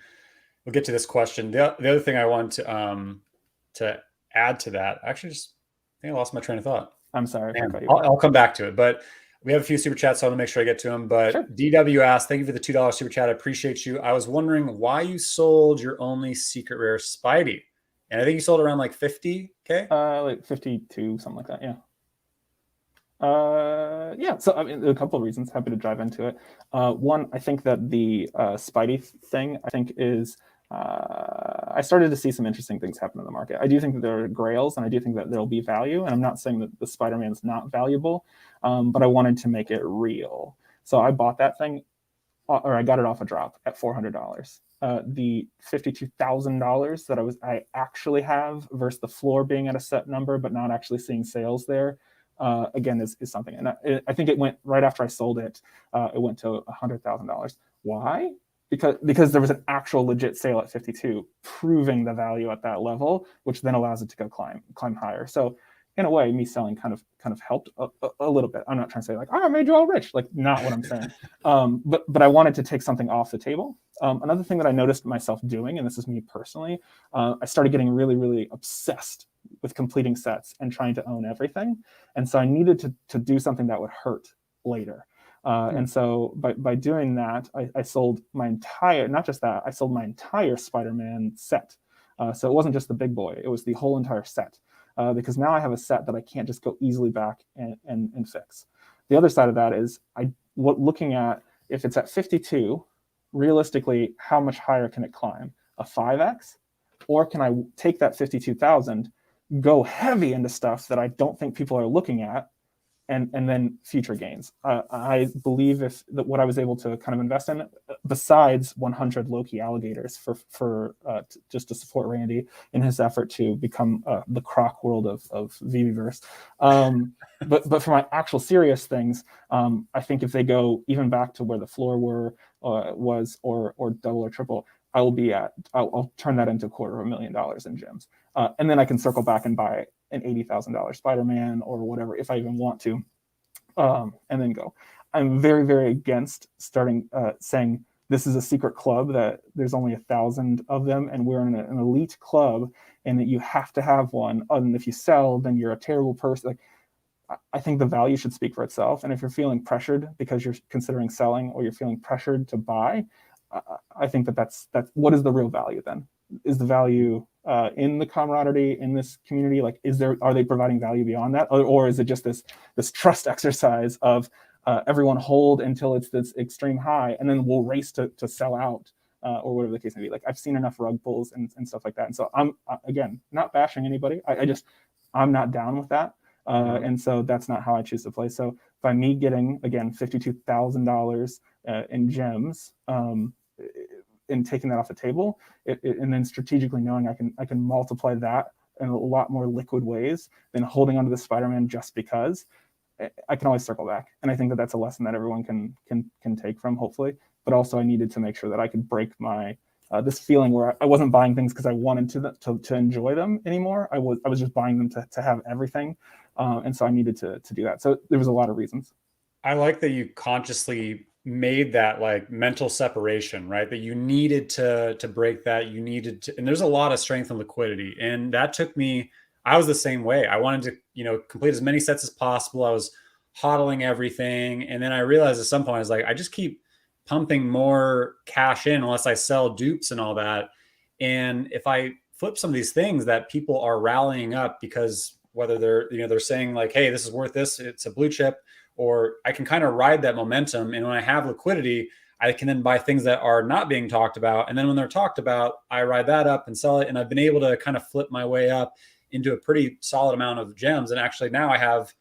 we'll get to this question. The other thing I want to add to that, actually, I think I lost my train of thought. I'm sorry. I'll come back to it. But we have a few super chats, so I want to make sure I get to them. But sure. DW asked, thank you for the $2 super chat. I appreciate you. I was wondering why you sold your only secret rare Spidey. And I think you sold around like 50K? Like 52, something like that, yeah. Yeah, so I mean, a couple of reasons. Happy to dive into it. One, I think that the Spidey thing, I think is, I started to see some interesting things happen in the market. I do think that there are grails, and I do think that there'll be value. And I'm not saying that the Spider-Man's not valuable, but I wanted to make it real. So I bought that thing, or I got it off a drop at $400. The $52,000 that I actually have versus the floor being at a set number, but not actually seeing sales there, again, is something. And I think it went right after I sold it. It went to $100,000. Why? Because there was an actual legit sale at 52, proving the value at that level, which then allows it to go climb higher. So in a way, me selling kind of helped a little bit. I'm not trying to say like, oh, I made you all rich, like not what I'm saying. But I wanted to take something off the table. Another thing that I noticed myself doing, and this is me personally, I started getting really, really obsessed with completing sets and trying to own everything. And so I needed to do something that would hurt later. And so by doing that, I sold my entire, not just that, I sold my entire Spider-Man set. So it wasn't just the big boy, it was the whole entire set. Because now I have a set that I can't just go easily back and fix. The other side of that is looking at if it's at 52, realistically, how much higher can it climb? A 5x? Or can I take that 52,000, go heavy into stuff that I don't think people are looking at, and then future gains? I believe what I was able to kind of invest in, besides 100 Loki alligators for just to support Randy in his effort to become the croc world of VeveVerse. But for my actual serious things, I think if they go even back to where the floor was or double or triple, I'll turn that into $250,000 in gems. And then I can circle back and buy an $80,000 Spider-Man or whatever if I even want to, and then go. I'm very, very against starting saying this is a secret club that there's only 1,000 of them and we're in an elite club and that you have to have one. And if you sell, then you're a terrible person. Like, I think the value should speak for itself. And if you're feeling pressured because you're considering selling or you're feeling pressured to buy, I think that's what is the real value then? Is the value in the camaraderie in this community? Like, are they providing value beyond that, or is it just this trust exercise of everyone hold until it's this extreme high, and then we'll race to sell out, or whatever the case may be? Like, I've seen enough rug pulls and stuff like that, and so I'm again not bashing anybody. I'm not down with that, and so that's not how I choose to play. So by me getting again $52,000 in gems, and taking that off the table, and then strategically knowing I can multiply that in a lot more liquid ways than holding onto the Spider-Man just because, I can always circle back. And I think that's a lesson that everyone can take from, hopefully. But also I needed to make sure that I could break my this feeling where I wasn't buying things because I wanted to enjoy them anymore. I was just buying them to have everything, and so I needed to do that. So there was a lot of reasons. I like that you consciously made that like mental separation, right? That you needed to break that. You needed to, and there's a lot of strength and liquidity. And that took me, I was the same way. I wanted to, complete as many sets as possible. I was hodling everything. And then I realized at some point, I was like, I just keep pumping more cash in unless I sell dupes and all that. And if I flip some of these things that people are rallying up because whether they're saying like, hey, this is worth this, it's a blue chip, or I can kind of ride that momentum. And when I have liquidity, I can then buy things that are not being talked about. And then when they're talked about, I ride that up and sell it. And I've been able to kind of flip my way up into a pretty solid amount of gems. And actually now I have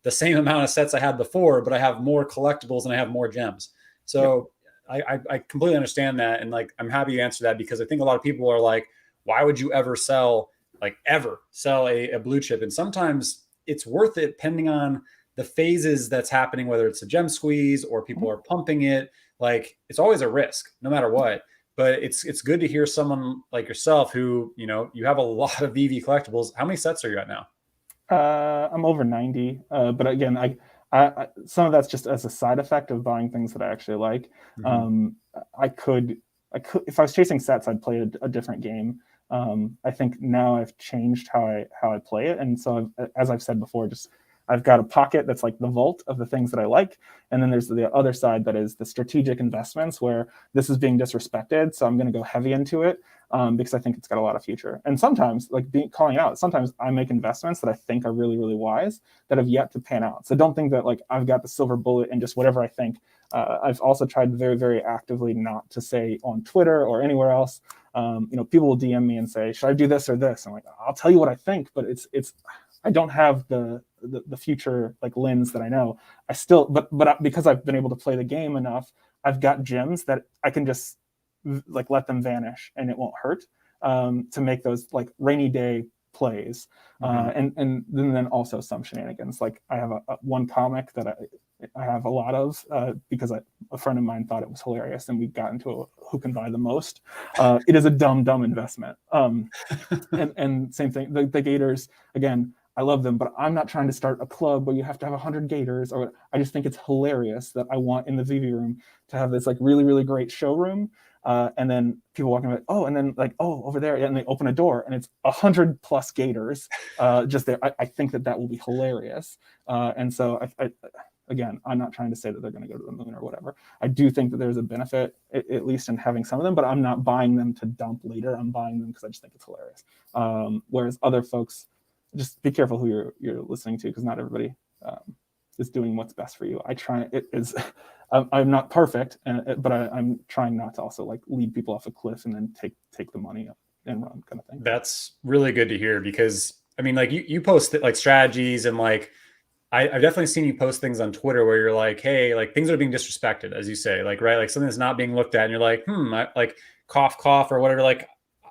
the same amount of sets I had before, but I have more collectibles and I have more gems. So yep. I completely understand that. And like, I'm happy you answered that, because I think a lot of people are like, why would you ever sell a blue chip? And sometimes it's worth it depending on the phases that's happening, whether it's a gem squeeze or people are pumping it. Like, it's always a risk no matter what, but it's good to hear someone like yourself who, you have a lot of VV collectibles. How many sets are you at now? I'm over 90. But again, I some of that's just as a side effect of buying things that I actually like. Mm-hmm. I could, if I was chasing sets, I'd play a different game. I think now I've changed how I play it. And so as I've said before, I've got a pocket that's like the vault of the things that I like. And then there's the other side that is the strategic investments where this is being disrespected. So I'm going to go heavy into it because I think it's got a lot of future. And sometimes, like calling out, sometimes I make investments that I think are really, really wise that have yet to pan out. So don't think that like I've got the silver bullet and just whatever I think. I've also tried very, very actively not to say on Twitter or anywhere else. People will DM me and say, should I do this or this? I'm like, I'll tell you what I think, but I don't have the future like lens that I know. I still, but because I've been able to play the game enough, I've got gems that I can just like let them vanish and it won't hurt to make those like rainy day plays. Mm-hmm. And then also some shenanigans. Like I have one comic that I have a lot of because a friend of mine thought it was hilarious and we got into who can buy the most. It is a dumb investment. And same thing, the Gators, again, I love them, but I'm not trying to start a club where you have to have 100 gators. Or I just think it's hilarious that I want in the VV room to have this like really, really great showroom. And then people walking like, oh, and then like, oh, over there, and they open a door and it's 100+ gators just there. I think that will be hilarious. And so again, I'm not trying to say that they're going to go to the moon or whatever. I do think that there's a benefit, at least in having some of them, but I'm not buying them to dump later. I'm buying them because I just think it's hilarious. Whereas other folks, just be careful who you're listening to, because not everybody is doing what's best for you. I'm not perfect, but I'm trying not to also like lead people off a cliff and then take the money and run, kind of thing. That's really good to hear, because I mean, like you post like strategies, and like I've definitely seen you post things on Twitter where you're like, hey, like things are being disrespected, as you say, like, right, like something that's not being looked at, and you're like, like cough or whatever. Like,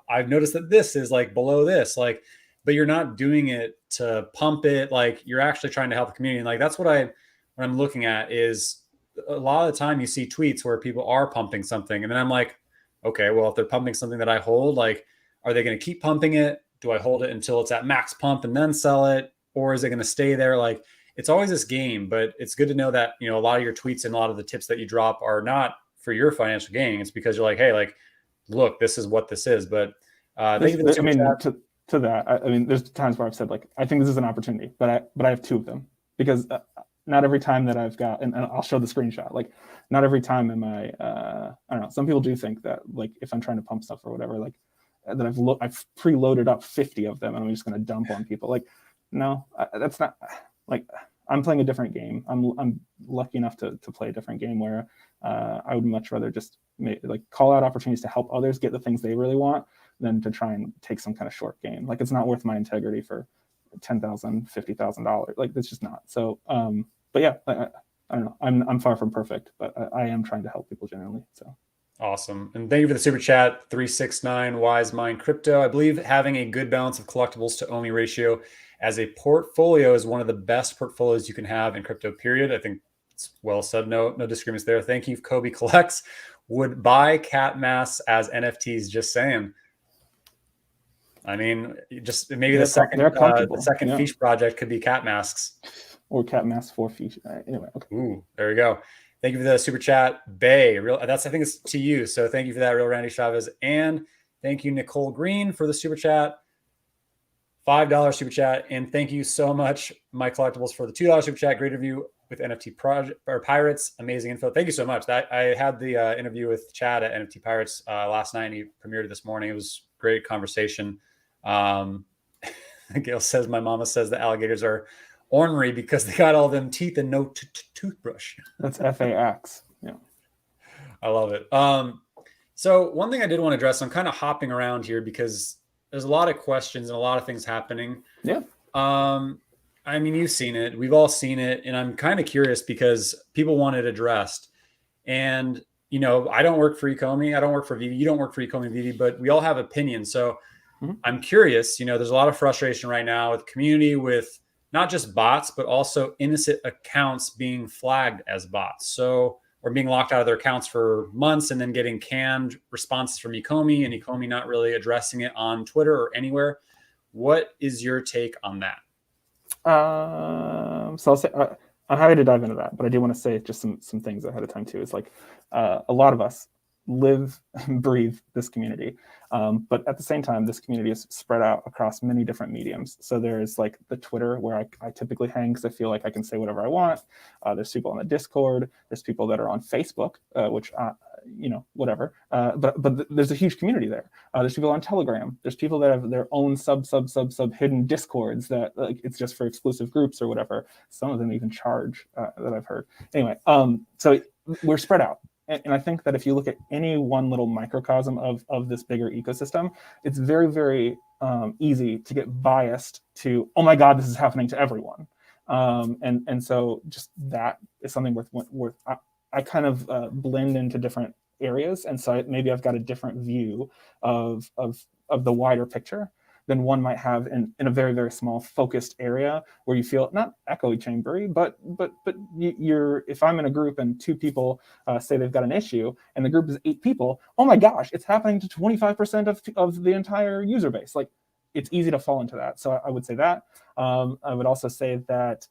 I've noticed that this is like below this, like, but you're not doing it to pump it. Like, you're actually trying to help the community. And like, that's what I'm looking at is a lot of the time you see tweets where people are pumping something. And then I'm like, okay, well, if they're pumping something that I hold, like, are they going to keep pumping it? Do I hold it until it's at max pump and then sell it? Or is it going to stay there? Like, it's always this game, but it's good to know that, a lot of your tweets and a lot of the tips that you drop are not for your financial gain. It's because you're like, hey, like, look, this is what this is. But thank you for the super chat. To that, I mean, there's times where I've said like, I think this is an opportunity, but I have two of them, because not every time that I've got, and I'll show the screenshot, like not every time am I don't know. Some people do think that like if I'm trying to pump stuff or whatever, like that I've preloaded up 50 of them and I'm just going to dump on people. Like, no, that's not, like, I'm playing a different game. I'm lucky enough to play a different game where I would much rather just like call out opportunities to help others get the things they really want than to try and take some kind of short game. Like, it's not worth my integrity for $10,000, $50,000. Like, it's just not. So, but yeah, I don't know. I'm far from perfect, but I am trying to help people generally. So. Awesome. And thank you for the super chat, 369 Wise Mind Crypto. I believe having a good balance of collectibles to OMI ratio as a portfolio is one of the best portfolios you can have in crypto, period. I think it's well said. No disagreements there. Thank you. Kobe Collects would buy cat masks as NFTs. Just saying. I mean, just maybe the second yeah. Fish project could be cat masks. Or cat masks for Fish. Anyway. Okay. Ooh, there we go. Thank you for the super chat, Bay. I think it's to you. So thank you for that, Real Randy Chavez. And thank you, Nicole Green, for the super chat. $5 super chat. And thank you so much, My Collectibles, for the $2 super chat. Great review with NFT Project or Pirates. Amazing info. Thank you so much. I had the interview with Chad at NFT Pirates last night, and he premiered it this morning. It was a great conversation. Gail says, my mama says the alligators are ornery because they got all them teeth and no toothbrush. That's FAX. Yeah. I love it. So one thing I did want to address, I'm kind of hopping around here because there's a lot of questions and a lot of things happening. Yeah. I mean, you've seen it. We've all seen it. And I'm kind of curious because people want it addressed. And, I don't work for Ecomi. I don't work for Veve. You don't work for Ecomi, Veve, but we all have opinions. So I'm curious, there's a lot of frustration right now with the community with not just bots, but also innocent accounts being flagged as bots. So, or being locked out of their accounts for months and then getting canned responses from Ecomi and Ecomi not really addressing it on Twitter or anywhere. What is your take on that? So I'll say, I'm happy to dive into that, but I do want to say just some things ahead of time too. It's like a lot of us live and breathe this community. But at the same time, this community is spread out across many different mediums. So there's like the Twitter where I typically hang because I feel like I can say whatever I want. There's people on the Discord. There's people that are on Facebook, which, whatever. But there's a huge community there. There's people on Telegram. There's people that have their own sub hidden Discords that like it's just for exclusive groups or whatever. Some of them even charge that I've heard. Anyway, so we're spread out. And I think that if you look at any one little microcosm of this bigger ecosystem, it's very, very easy to get biased to, oh my God, this is happening to everyone. And so just that is something worth I kind of blend into different areas. And so maybe I've got a different view of the wider picture than one might have in a very, very small focused area where you feel not echo chambery, but you're, if I'm in a group and two people say they've got an issue and the group is 8 people, oh my gosh, it's happening to 25% of the entire user base. Like, it's easy to fall into that. So I would say that. I would also say that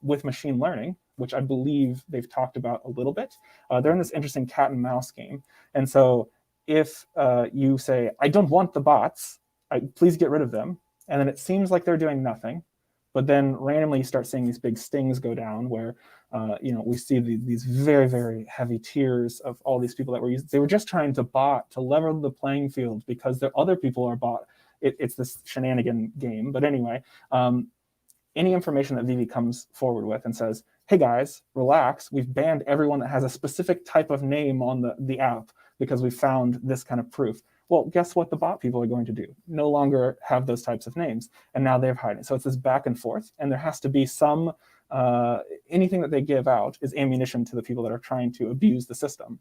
with machine learning, which I believe they've talked about a little bit, they're in this interesting cat and mouse game. And so if you say, I don't want the bots, please get rid of them, and then it seems like they're doing nothing, but then randomly you start seeing these big stings go down where we see these very, very heavy tiers of all these people that were using. They were just trying to bot to level the playing field because the other people are bot. It's this shenanigan game. But anyway, any information that Veve comes forward with and says, hey guys, relax, we've banned everyone that has a specific type of name on the app because we found this kind of proof. Well, guess what the bot people are going to do? No longer have those types of names, and now they're hiding. So it's this back and forth, and there has to be some, anything that they give out is ammunition to the people that are trying to abuse the system.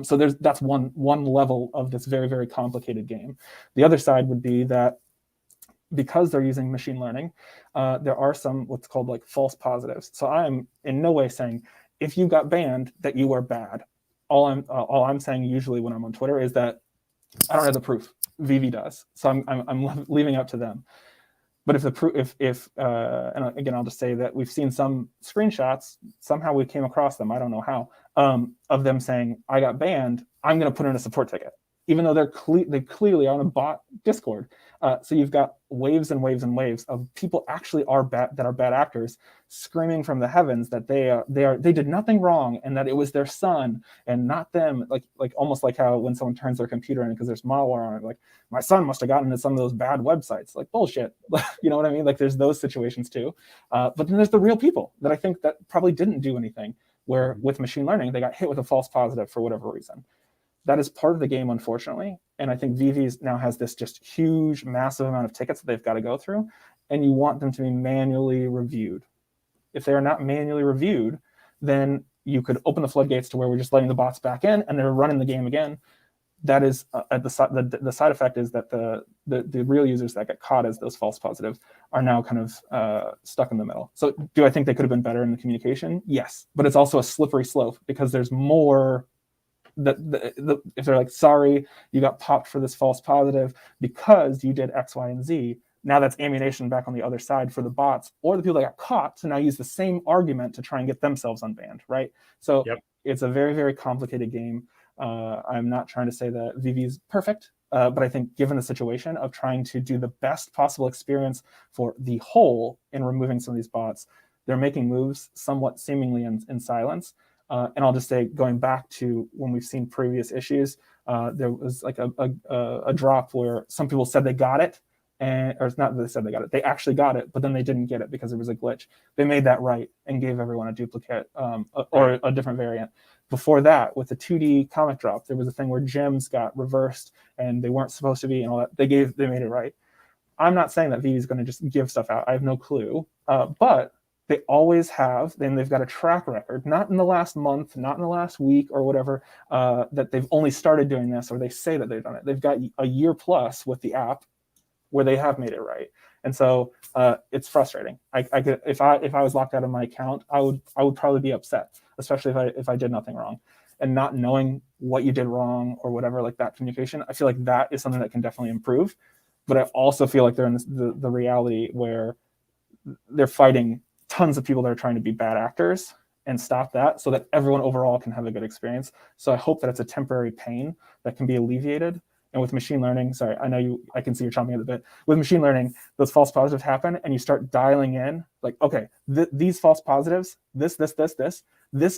So that's one level of this very, very complicated game. The other side would be that because they're using machine learning, there are some what's called like false positives. So I'm in no way saying if you got banned that you are bad. All I'm saying usually when I'm on Twitter is that I don't have the proof. Veve does, so I'm leaving it up to them. But if the proof, and again, I'll just say that we've seen some screenshots. Somehow we came across them. I don't know how, of them saying I got banned. I'm going to put in a support ticket, even though they clearly are on a bot Discord. So you've got waves and waves and waves of people actually are bad actors screaming from the heavens that they did nothing wrong and that it was their son and not them. Like almost like how when someone turns their computer in because there's malware on it, like my son must have gotten into some of those bad websites. Like bullshit. You know what I mean? Like there's those situations too. But then there's the real people that I think that probably didn't do anything. Where with machine learning they got hit with a false positive for whatever reason. That is part of the game, unfortunately. And I think Veve now has this just huge, massive amount of tickets that they've got to go through, and you want them to be manually reviewed. If they are not manually reviewed, then you could open the floodgates to where we're just letting the bots back in and they're running the game again. That is the side effect is that the real users that get caught as those false positives are now kind of stuck in the middle. So do I think they could have been better in the communication? Yes, but it's also a slippery slope because there's more. If they're like, sorry, you got popped for this false positive because you did X, Y, and Z, now that's ammunition back on the other side for the bots or the people that got caught to now use the same argument to try and get themselves unbanned, right? So It's a very, very complicated game. I'm not trying to say that Veve is perfect, but I think given the situation of trying to do the best possible experience for the whole in removing some of these bots, they're making moves somewhat seemingly in silence. And I'll just say, going back to when we've seen previous issues, there was like a drop where some people said they got it, or it's not that they said they got it, they actually got it, but then they didn't get it because there was a glitch. They made that right and gave everyone a duplicate or a different variant. Before that, with the 2D comic drop, there was a thing where gems got reversed and they weren't supposed to be and all that. They made it right. I'm not saying that Veve is going to just give stuff out. I have no clue, but they always have, then they've got a track record, not in the last month, not in the last week or whatever, that they've only started doing this or they say that they've done it. They've got a year plus with the app where they have made it right. And so it's frustrating. I could, if I was locked out of my account, I would probably be upset, especially if I did nothing wrong. And not knowing what you did wrong or whatever, like that communication, I feel like that is something that can definitely improve. But I also feel like they're in the reality where they're fighting tons of people that are trying to be bad actors and stop that so that everyone overall can have a good experience. So I hope that it's a temporary pain that can be alleviated. And with machine learning, sorry, I can see you're chomping at the bit. With machine learning, those false positives happen and you start dialing in like, okay, these false positives, this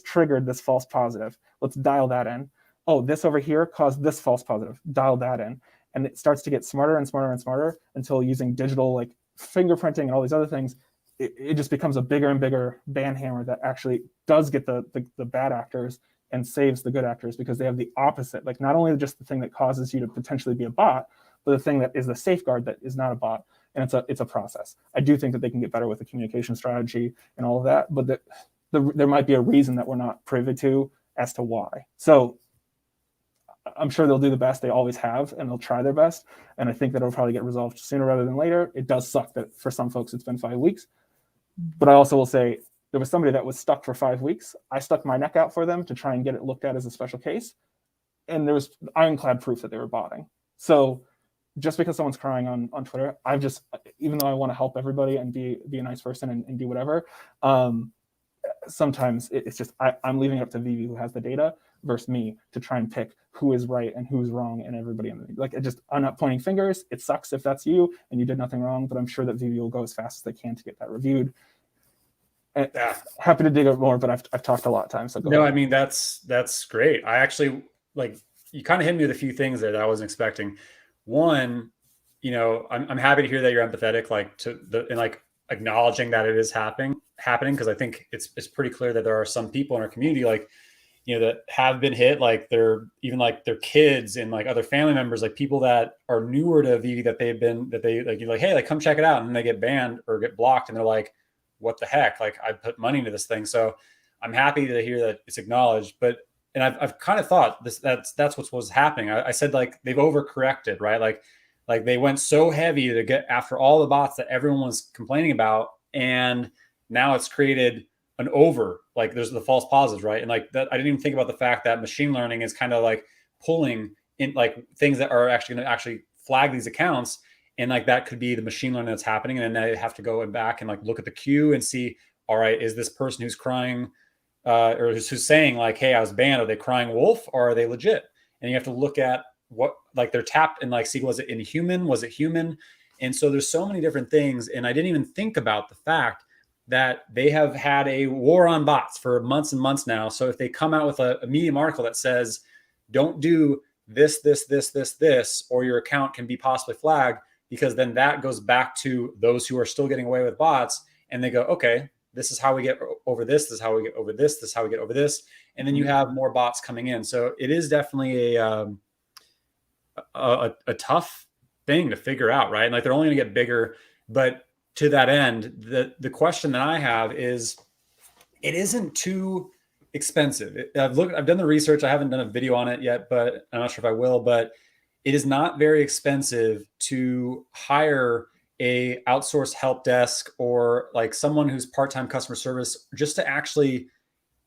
triggered this false positive. Let's dial that in. Oh, this over here caused this false positive. Dial that in. And it starts to get smarter and smarter and smarter until using digital like fingerprinting and all these other things, it just becomes a bigger and bigger ban hammer that actually does get the bad actors and saves the good actors because they have the opposite. Like not only just the thing that causes you to potentially be a bot, but the thing that is the safeguard that is not a bot. And it's a process. I do think that they can get better with the communication strategy and all of that, but there might be a reason that we're not privy to as to why. So I'm sure they'll do the best they always have, and they'll try their best. And I think that it'll probably get resolved sooner rather than later. It does suck that for some folks it's been 5 weeks. But I also will say there was somebody that was stuck for 5 weeks. I stuck my neck out for them to try and get it looked at as a special case. And there was ironclad proof that they were botting. So just because someone's crying on Twitter, I've just, even though I want to help everybody and be a nice person and do whatever, sometimes it's just I'm leaving it up to Vivi, who has the data, versus me to try and pick who is right and who's wrong and everybody. Like, I'm not pointing fingers. It sucks if that's you and you did nothing wrong, but I'm sure that Vivi will go as fast as they can to get that reviewed. And happy to dig up more, but I've talked a lot of times. So go ahead. I mean, that's great. I actually, like, you kind of hit me with a few things there that I wasn't expecting. One, you know, I'm happy to hear that you're empathetic, like, and like acknowledging that it is happening, because I think it's pretty clear that there are some people in our community, like, you know, that have been hit, like they're even like their kids and like other family members, like people that are newer to Vivi, that they like, you're like, hey, like, come check it out, and then they get banned or get blocked, and they're like, what the heck? Like, I put money into this thing. So I'm happy to hear that it's acknowledged. But, and I've kind of thought that's what was happening. I said, like, they've overcorrected, right? Like they went so heavy to get after all the bots that everyone was complaining about, and now it's created an over, like, there's the false positives, right? And like that, I didn't even think about the fact that machine learning is kind of like pulling in like things that are actually going to actually flag these accounts, and like that could be the machine learning that's happening, and then they have to go back and like look at the queue and see, all right, is this person who's crying or who's saying like, hey, I was banned, are they crying wolf or are they legit? And you have to look at what, like, they're tapped and like see, was it inhuman? Was it human? And so there's so many different things. And I didn't even think about the fact that they have had a war on bots for months and months now. So if they come out with a Medium article that says, don't do this, or your account can be possibly flagged, because then that goes back to those who are still getting away with bots, and they go, okay, this is how we get over this. This is how we get over this. This is how we get over this. And then you have more bots coming in. So it is definitely a tough thing to figure out, right? And like, they're only going to get bigger. But to that end, the question that I have is, it isn't too expensive. I've done the research. I haven't done a video on it yet, but I'm not sure if I will. But it is not very expensive to hire a outsourced help desk or like someone who's part-time customer service, just to actually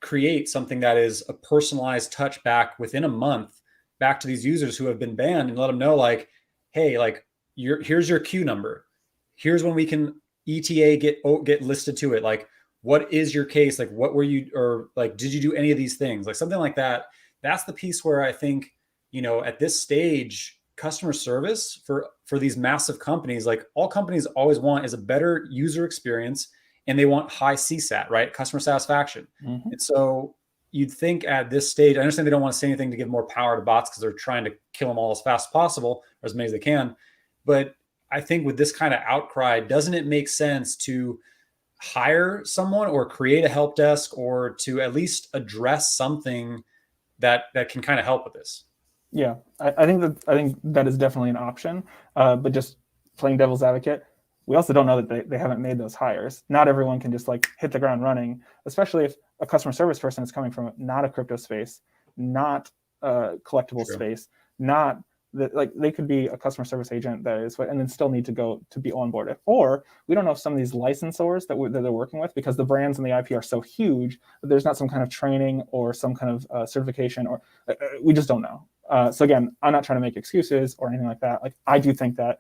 create something that is a personalized touch back within a month back to these users who have been banned, and let them know, like, hey, like, here's your queue number. Here's when we can ETA get listed to it. Like, what is your case? Like, what were you, or like, did you do any of these things? Like something like that. That's the piece where I think, you know, at this stage, customer service for these massive companies, like, all companies always want is a better user experience, and they want high CSAT, right? Customer satisfaction. Mm-hmm. And so you'd think at this stage, I understand they don't want to say anything to give more power to bots because they're trying to kill them all as fast as possible, or as many as they can. But I think with this kind of outcry, doesn't it make sense to hire someone or create a help desk, or to at least address something that can kind of help with this? Yeah, I think that is definitely an option. But just playing devil's advocate, we also don't know that they haven't made those hires. Not everyone can just like hit the ground running, especially if a customer service person is coming from not a crypto space, not a collectible space, not like, they could be a customer service agent that is, and then still need to go to be onboarded. Or we don't know if some of these licensors that they're working with, because the brands and the IP are so huge, that there's not some kind of training or some kind of certification, or we just don't know. So again, I'm not trying to make excuses or anything like that. Like, I do think that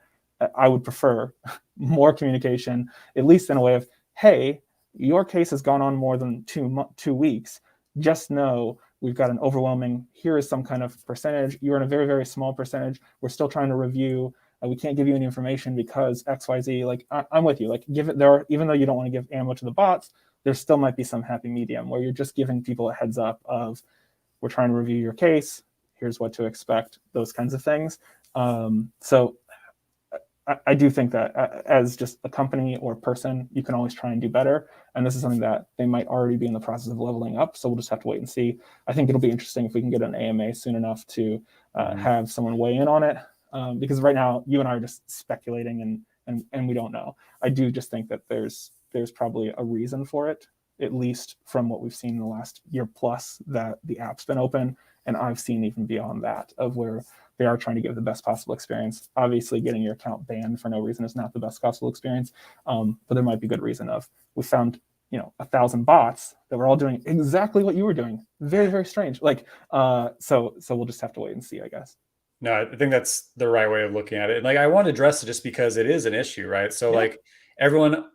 I would prefer more communication, at least in a way of, hey, your case has gone on more than 2 weeks. Just know we've got an overwhelming, here is some kind of percentage. You're in a very, very small percentage. We're still trying to review. We can't give you any information because XYZ. Like, I'm with you. Like, even though you don't want to give ammo to the bots, there still might be some happy medium where you're just giving people a heads up of, we're trying to review your case. Here's what to expect, those kinds of things. So I do think that as just a company or person, you can always try and do better. And this is something that they might already be in the process of leveling up. So we'll just have to wait and see. I think it'll be interesting if we can get an AMA soon enough to have someone weigh in on it. Because right now, you and I are just speculating and we don't know. I do just think that there's probably a reason for it, at least from what we've seen in the last year plus that the app's been open. And I've seen even beyond that, of where they are trying to give the best possible experience. Obviously, getting your account banned for no reason is not the best possible experience, but there might be good reason of, we found 1,000 bots that were all doing exactly what you were doing. Very, very strange. Like, so we'll just have to wait and see, I guess. No, I think that's the right way of looking at it. And like I want to address it just because it is an issue, right? So Yeah, like everyone,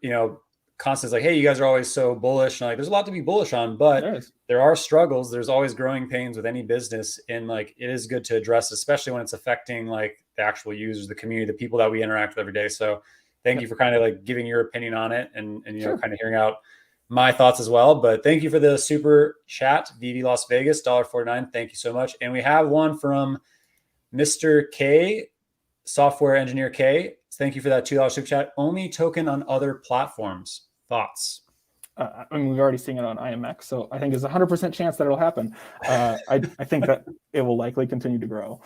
constantly is like, hey, you guys are always so bullish. And like there's a lot to be bullish on, but there is. there are struggles. There's always growing pains with any business. And like it is good to address, especially when it's affecting like the actual users, the community, the people that we interact with every day. So thank Yep. you for kind of like giving your opinion on it and Sure. kind of hearing out my thoughts as well. But thank you for the super chat, VV Las Vegas, $1.49. Thank you so much. And we have one from Mr. K, Software Engineer K. Thank you for that $2 super chat. OMI token on other platforms. Thoughts? I mean, we've already seen it on IMX, so I think there's a 100% chance that it'll happen. I think that it will likely continue to grow.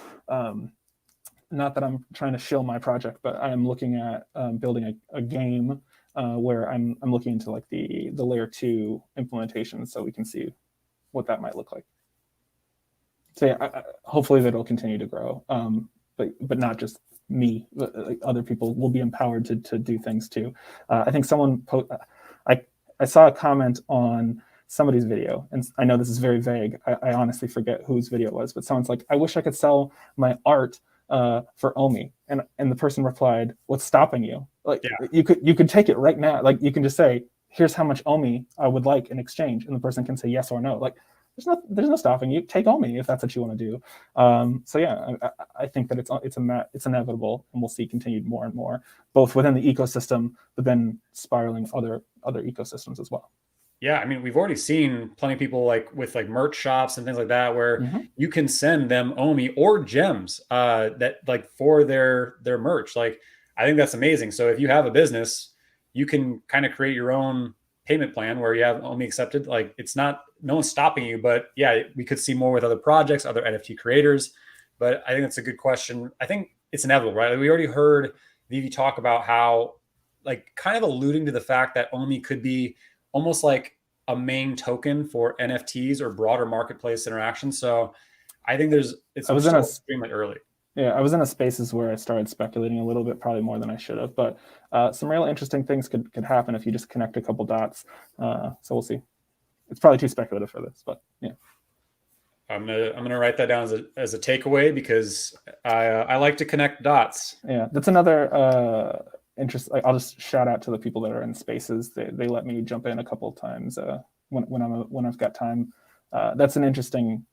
Not that I'm trying to shill my project, but I am looking at building a game where I'm looking into like the layer 2 implementation, so we can see what that might look like. So yeah, hopefully that'll continue to grow, but not just me. Like other people will be empowered to do things too. I think someone I saw a comment on somebody's video, and I know this is very vague. I honestly forget whose video it was, but someone's like, "I wish I could sell my art for OMI," and the person replied, "What's stopping you? Like Yeah. you could take it right now. Like you can just say, here's how much OMI I would like in exchange," and the person can say yes or no. Like there's no stopping you. Take OMI if that's what you want to do. So yeah, I think that it's inevitable, and we'll see continued more and more, both within the ecosystem, but then spiraling other ecosystems as well. Yeah, I mean, we've already seen plenty of people like with like merch shops and things like that where you can send them OMI or gems that like for their merch. Like I think that's amazing. So if you have a business, you can kind of create your own payment plan where you have OMI accepted. Like it's not no one's stopping you, but yeah, we could see more with other projects, other NFT creators. But I think that's a good question. I think it's inevitable, right? Like we already heard Vivi talk about how like kind of alluding to the fact that OMI could be almost like a main token for NFTs or broader marketplace interaction. So I think it's still extremely early. Yeah, I was in a spaces where I started speculating a little bit, probably more than I should have. But some real interesting things could happen if you just connect a couple dots. So we'll see. It's probably too speculative for this, but yeah. I'm gonna write that down as a takeaway because I like to connect dots. Yeah, that's another interest. I'll just shout out to the people that are in spaces. They let me jump in a couple of times when I've got time. That's an interesting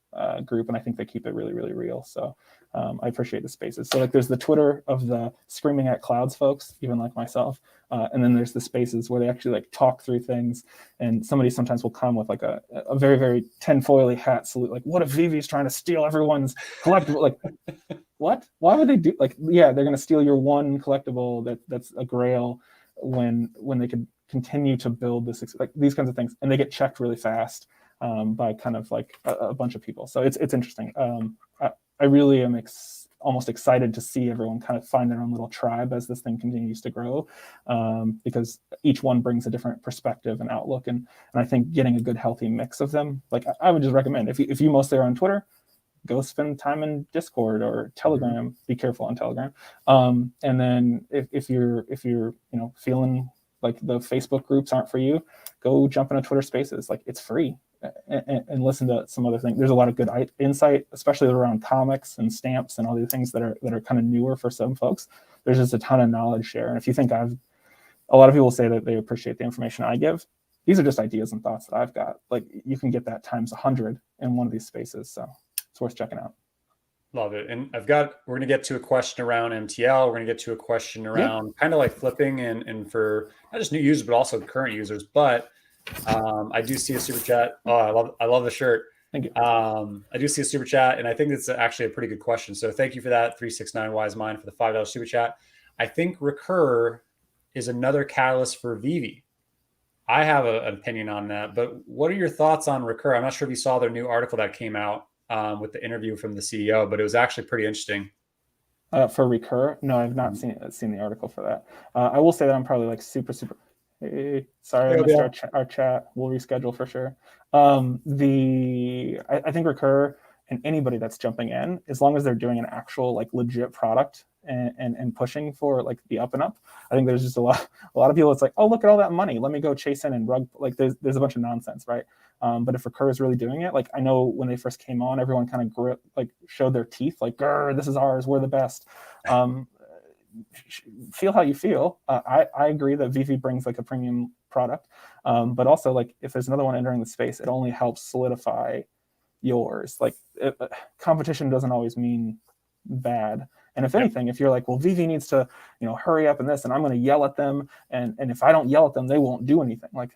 group, and I think they keep it really, really real. So I appreciate the spaces. So like there's the Twitter of the screaming at clouds folks, even like myself, and then there's the spaces where they actually like talk through things, and somebody sometimes will come with like a very, very tinfoily hat salute, like, what if Vivi's trying to steal everyone's collectible? Like, what? Why would they do? Like, yeah, they're going to steal your one collectible that's a grail when they could continue to build this, like these kinds of things, and they get checked really fast by kind of like a bunch of people. So it's interesting. I really am almost excited to see everyone kind of find their own little tribe as this thing continues to grow, because each one brings a different perspective and outlook, and I think getting a good healthy mix of them. Like I would just recommend if you mostly are on Twitter, go spend time in Discord or Telegram. Be careful on Telegram. And then if you're feeling like the Facebook groups aren't for you, go jump into Twitter Spaces. Like it's free, and listen to some other things. There's a lot of good insight, especially around comics and stamps and all these things that are kind of newer for some folks. There's just a ton of knowledge share. And if you think a lot of people say that they appreciate the information I give. These are just ideas and thoughts that I've got. Like you can get that times 100 in one of these spaces. So it's worth checking out. Love it. And we're going to get to a question around MTL. We're going to get to a question around kind of like flipping and for not just new users, but also current users. But I do see a super chat. Oh, I love the shirt. Thank you. I do see a super chat, and I think it's actually a pretty good question. So thank you for that, 369 Wise Mind, for the $5 super chat. I think Recur is another catalyst for Vivi. I have an opinion on that, but what are your thoughts on Recur? I'm not sure if you saw their new article that came out with the interview from the CEO, but it was actually pretty interesting. For Recur, no, I've not seen the article for that. I will say that I'm probably like super. Hey, sorry, I missed our chat. We'll reschedule for sure. I think Recur and anybody that's jumping in, as long as they're doing an actual like legit product and pushing for like the up and up, I think there's just a lot of people. It's like, oh, look at all that money, let me go chase in and rug. Like there's a bunch of nonsense, right? But if Recur is really doing it, like I know when they first came on, everyone kind of showed their teeth, like, grr, this is ours, we're the best. Feel how you feel. I agree that Veve brings like a premium product, but also like if there's another one entering the space, it only helps solidify yours. Like competition doesn't always mean bad. And if anything, if you're like, well, Veve needs to, hurry up in this, and I'm going to yell at them, and if I don't yell at them, they won't do anything. Like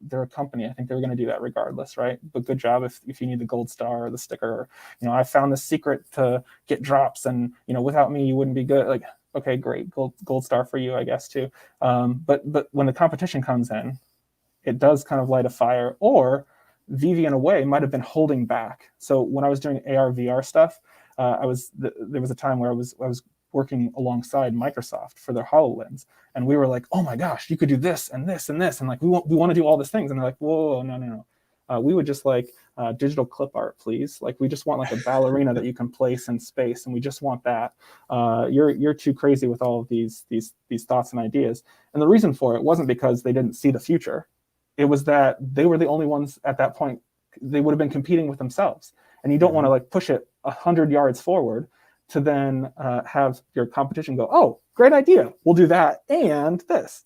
they're a company. I think they're going to do that regardless, right? But good job if you need the gold star or the sticker. Or, I found the secret to get drops, and without me, you wouldn't be good. Like, okay, great, gold star for you, I guess too. But when the competition comes in, it does kind of light a fire. Or Veve in a way might have been holding back. So when I was doing AR VR stuff, there was a time where I was working alongside Microsoft for their HoloLens, and we were like, oh my gosh, you could do this and this and this, and like we want to do all these things, and they're like, whoa, no. We would just like digital clip art, please. Like we just want like a ballerina that you can place in space, and we just want that. You're too crazy with all of these thoughts and ideas. And the reason for it wasn't because they didn't see the future. It was that they were the only ones at that point. They would have been competing with themselves, and you don't want to like push it 100 yards forward to then have your competition go, oh, great idea, we'll do that and this.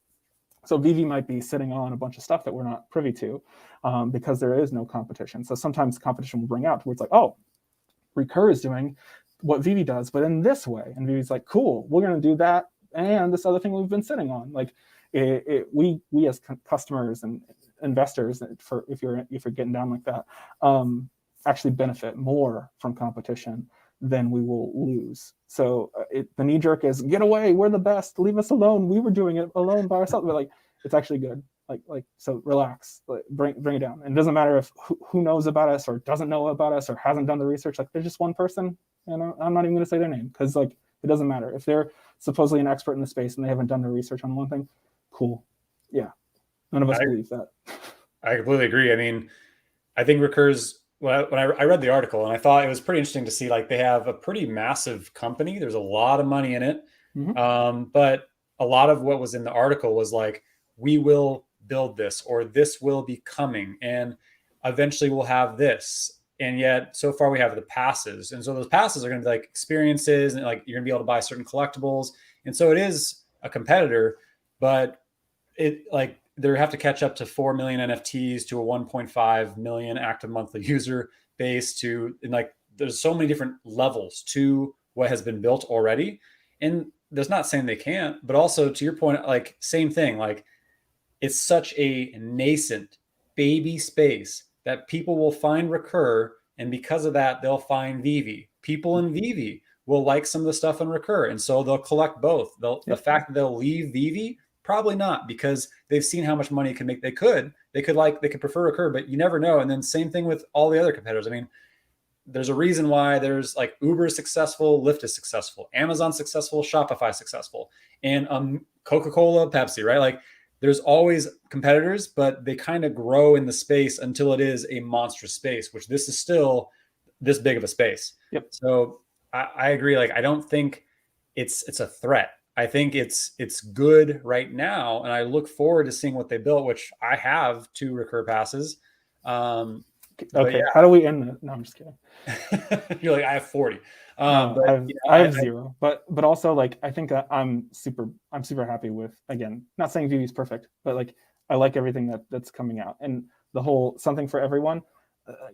So Veve might be sitting on a bunch of stuff that we're not privy to because there is no competition. So sometimes competition will bring out where it's like, oh, Recur is doing what Veve does, but in this way. And Veve's like, cool, we're going to do that and this other thing we've been sitting on. Like we as customers and investors, for if you're getting down like that, actually benefit more from competition than we will lose. So the knee jerk is, get away, we're the best, leave us alone, we were doing it alone by ourselves. But like, it's actually good. Like so relax, like, bring it down. And it doesn't matter if who knows about us or doesn't know about us or hasn't done the research. Like there's just one person, and I'm not even going to say their name because like it doesn't matter. If they're supposedly an expert in the space and they haven't done their research on one thing, cool. Yeah, none of us believe that. I completely agree. I mean, I think Recur's, when I read the article, and I thought it was pretty interesting to see, like, they have a pretty massive company. There's a lot of money in it. Mm-hmm. But a lot of what was in the article was like, we will build this, or this will be coming, and eventually we'll have this. And yet so far we have the passes. And so those passes are going to be like experiences, and like you're going to be able to buy certain collectibles. And so it is a competitor, but it like, they have to catch up to 4 million NFTs, to a 1.5 million active monthly user base, and like there's so many different levels to what has been built already. And there's not saying they can't, but also to your point, like same thing, like it's such a nascent baby space that people will find Recur. And because of that, they'll find Veve. People in Veve will like some of the stuff on Recur. And so they'll collect both. The fact that they'll leave Veve, probably not, because they've seen how much money it can make. They could prefer Recur, but you never know. And then same thing with all the other competitors. I mean, there's a reason why there's like Uber is successful, Lyft is successful, Amazon successful, Shopify successful, and Coca-Cola, Pepsi, right? Like there's always competitors, but they kind of grow in the space until it is a monstrous space, which this is still this big of a space. Yep. So I agree. Like, I don't think it's a threat. I think it's good right now, and I look forward to seeing what they built, which I have 2 Recur passes. Okay, yeah. How do we end that? No, I'm just kidding. You're like, I have 40. I have 0. But also, like, I think that I'm super happy with, again, not saying Veve is perfect, but like I like everything that's coming out, and the whole something for everyone.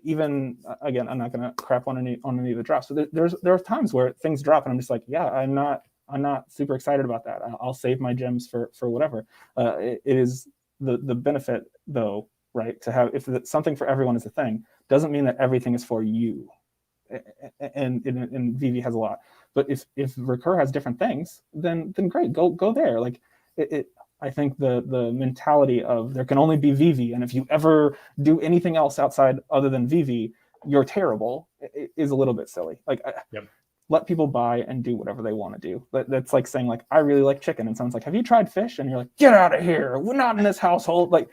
Even again, I'm not gonna crap on any of the drops. So there are times where things drop, and I'm just like, yeah, I'm not super excited about that. I'll save my gems for whatever. It is the benefit though, right? To have, if something for everyone is a thing, doesn't mean that everything is for you. And Veve has a lot. But if Recur has different things, then great, go there. Like I think the mentality of there can only be Veve, and if you ever do anything else outside other than Veve, you're terrible, is a little bit silly. Like, let people buy and do whatever they want to do. That's like saying, like, I really like chicken, and someone's like, have you tried fish? And you're like, get out of here, we're not in this household. Like,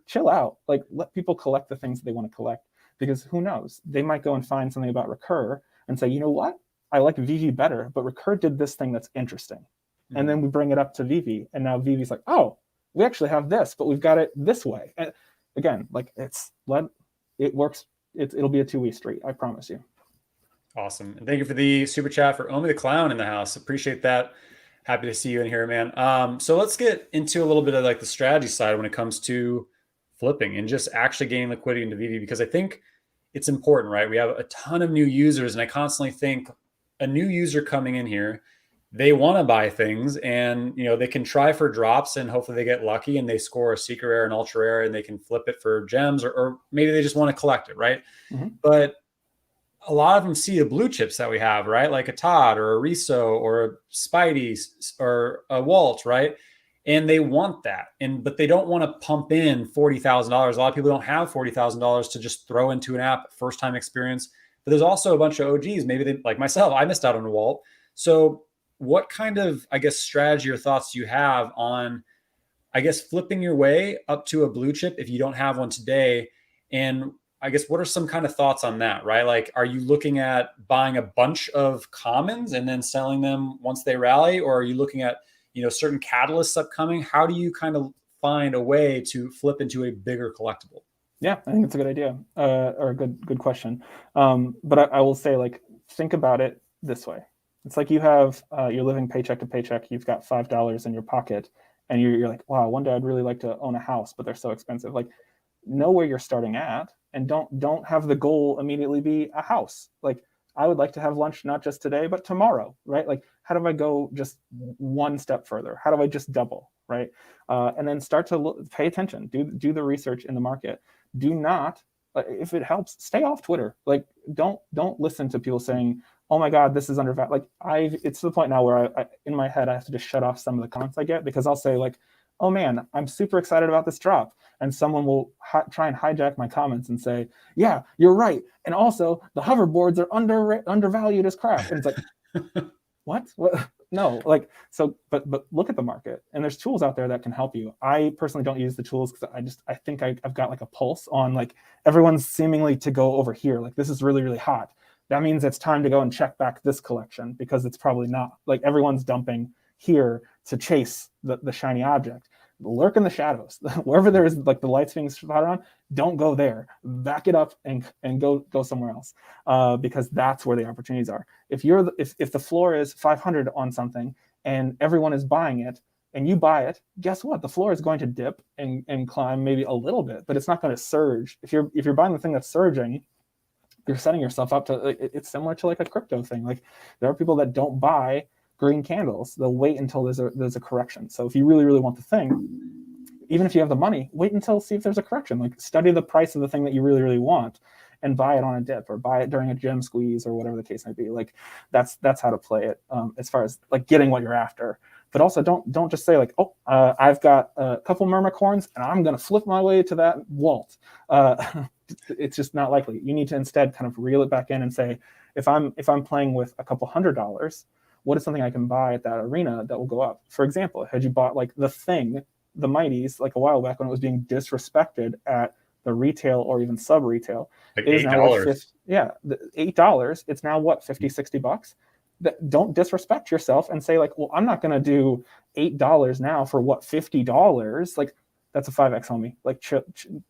chill out. Like, let people collect the things that they want to collect. because who knows? They might go and find something about Recur and say, you know what? I like Veve better, but Recur did this thing that's interesting. Mm-hmm. And then we bring it up to Veve, and now Veve's like, oh, we actually have this, but we've got it this way. And again, like it works. It'll be a two-way street. I promise you. Awesome. And thank you for the super chat for OMI the Clown in the house. Appreciate that. Happy to see you in here, man. So let's get into a little bit of like the strategy side when it comes to flipping and just actually gaining liquidity into Veve, because I think it's important, right? We have a ton of new users, and I constantly think a new user coming in here, they want to buy things, and they can try for drops and hopefully they get lucky and they score a secret rare and ultra rare and they can flip it for gems, or maybe they just want to collect it, right? Mm-hmm. But a lot of them see the blue chips that we have, right? Like a Todd or a Riso or a Spidey or a Walt, right? And they want that. But they don't want to pump in $40,000. A lot of people don't have $40,000 to just throw into an app, first time experience. But there's also a bunch of OGs. Maybe they, like myself, I missed out on a Walt. So what kind of, I guess, strategy or thoughts do you have on, I guess, flipping your way up to a blue chip if you don't have one today? And I guess, what are some kind of thoughts on that, right? Like, are you looking at buying a bunch of commons and then selling them once they rally? Or are you looking at, certain catalysts upcoming? How do you kind of find a way to flip into a bigger collectible? Yeah, I think it's a good idea, or a good question. But I will say, like, think about it this way. It's like you're living paycheck to paycheck. You've got $5 in your pocket, and you're like, wow, one day I'd really like to own a house, but they're so expensive. Like, know where you're starting at, and don't have the goal immediately be a house. Like, I would like to have lunch not just today, but tomorrow, right? Like, how do I go just one step further? How do I just double, right? And then start to pay attention, do the research in the market. Do not, if it helps, stay off Twitter. Like, don't listen to people saying, oh my God, this is undervalued. Like, it's to the point now where I in my head, I have to just shut off some of the comments I get, because I'll say like, oh man, I'm super excited about this drop. And someone will try and hijack my comments and say, yeah, you're right. And also the hoverboards are undervalued as crap. And it's like, what? No, like, so, but look at the market, and there's tools out there that can help you. I personally don't use the tools because I think I've got like a pulse on, like, everyone's seemingly to go over here. Like, this is really, really hot. That means it's time to go and check back this collection, because it's probably not. Like, everyone's dumping here to chase the shiny object. Lurk in the shadows. Wherever there is, like, the lights being spotted on, don't go there. Back it up and go somewhere else, because that's where the opportunities are. If the floor is 500 on something and everyone is buying it, and you buy it, guess what? The floor is going to dip and climb maybe a little bit, but it's not going to surge. If you're buying the thing that's surging, you're setting yourself up to. It's similar to like a crypto thing. Like, there are people that don't buy green candles. They'll wait until there's a correction. So if you really, really want the thing, even if you have the money, wait until see if there's a correction. Like, study the price of the thing that you really, really want and buy it on a dip, or buy it during a gem squeeze, or whatever the case may be. Like, that's how to play it, as far as like getting what you're after. But also don't just say like, oh, I've got a couple Myrmicorns and I'm going to flip my way to that Walt. It's just not likely. You need to instead kind of reel it back in and say, if I'm playing with a couple $100s, what is something I can buy at that arena that will go up? For example, had you bought like the Thing, the Mighties, like a while back when it was being disrespected at the retail or even sub-retail, like $8. $8. It's now what, 50, 60 bucks? Don't disrespect yourself and say like, well, I'm not going to do $8 now for what, $50? Like, that's a 5x, homie. Like,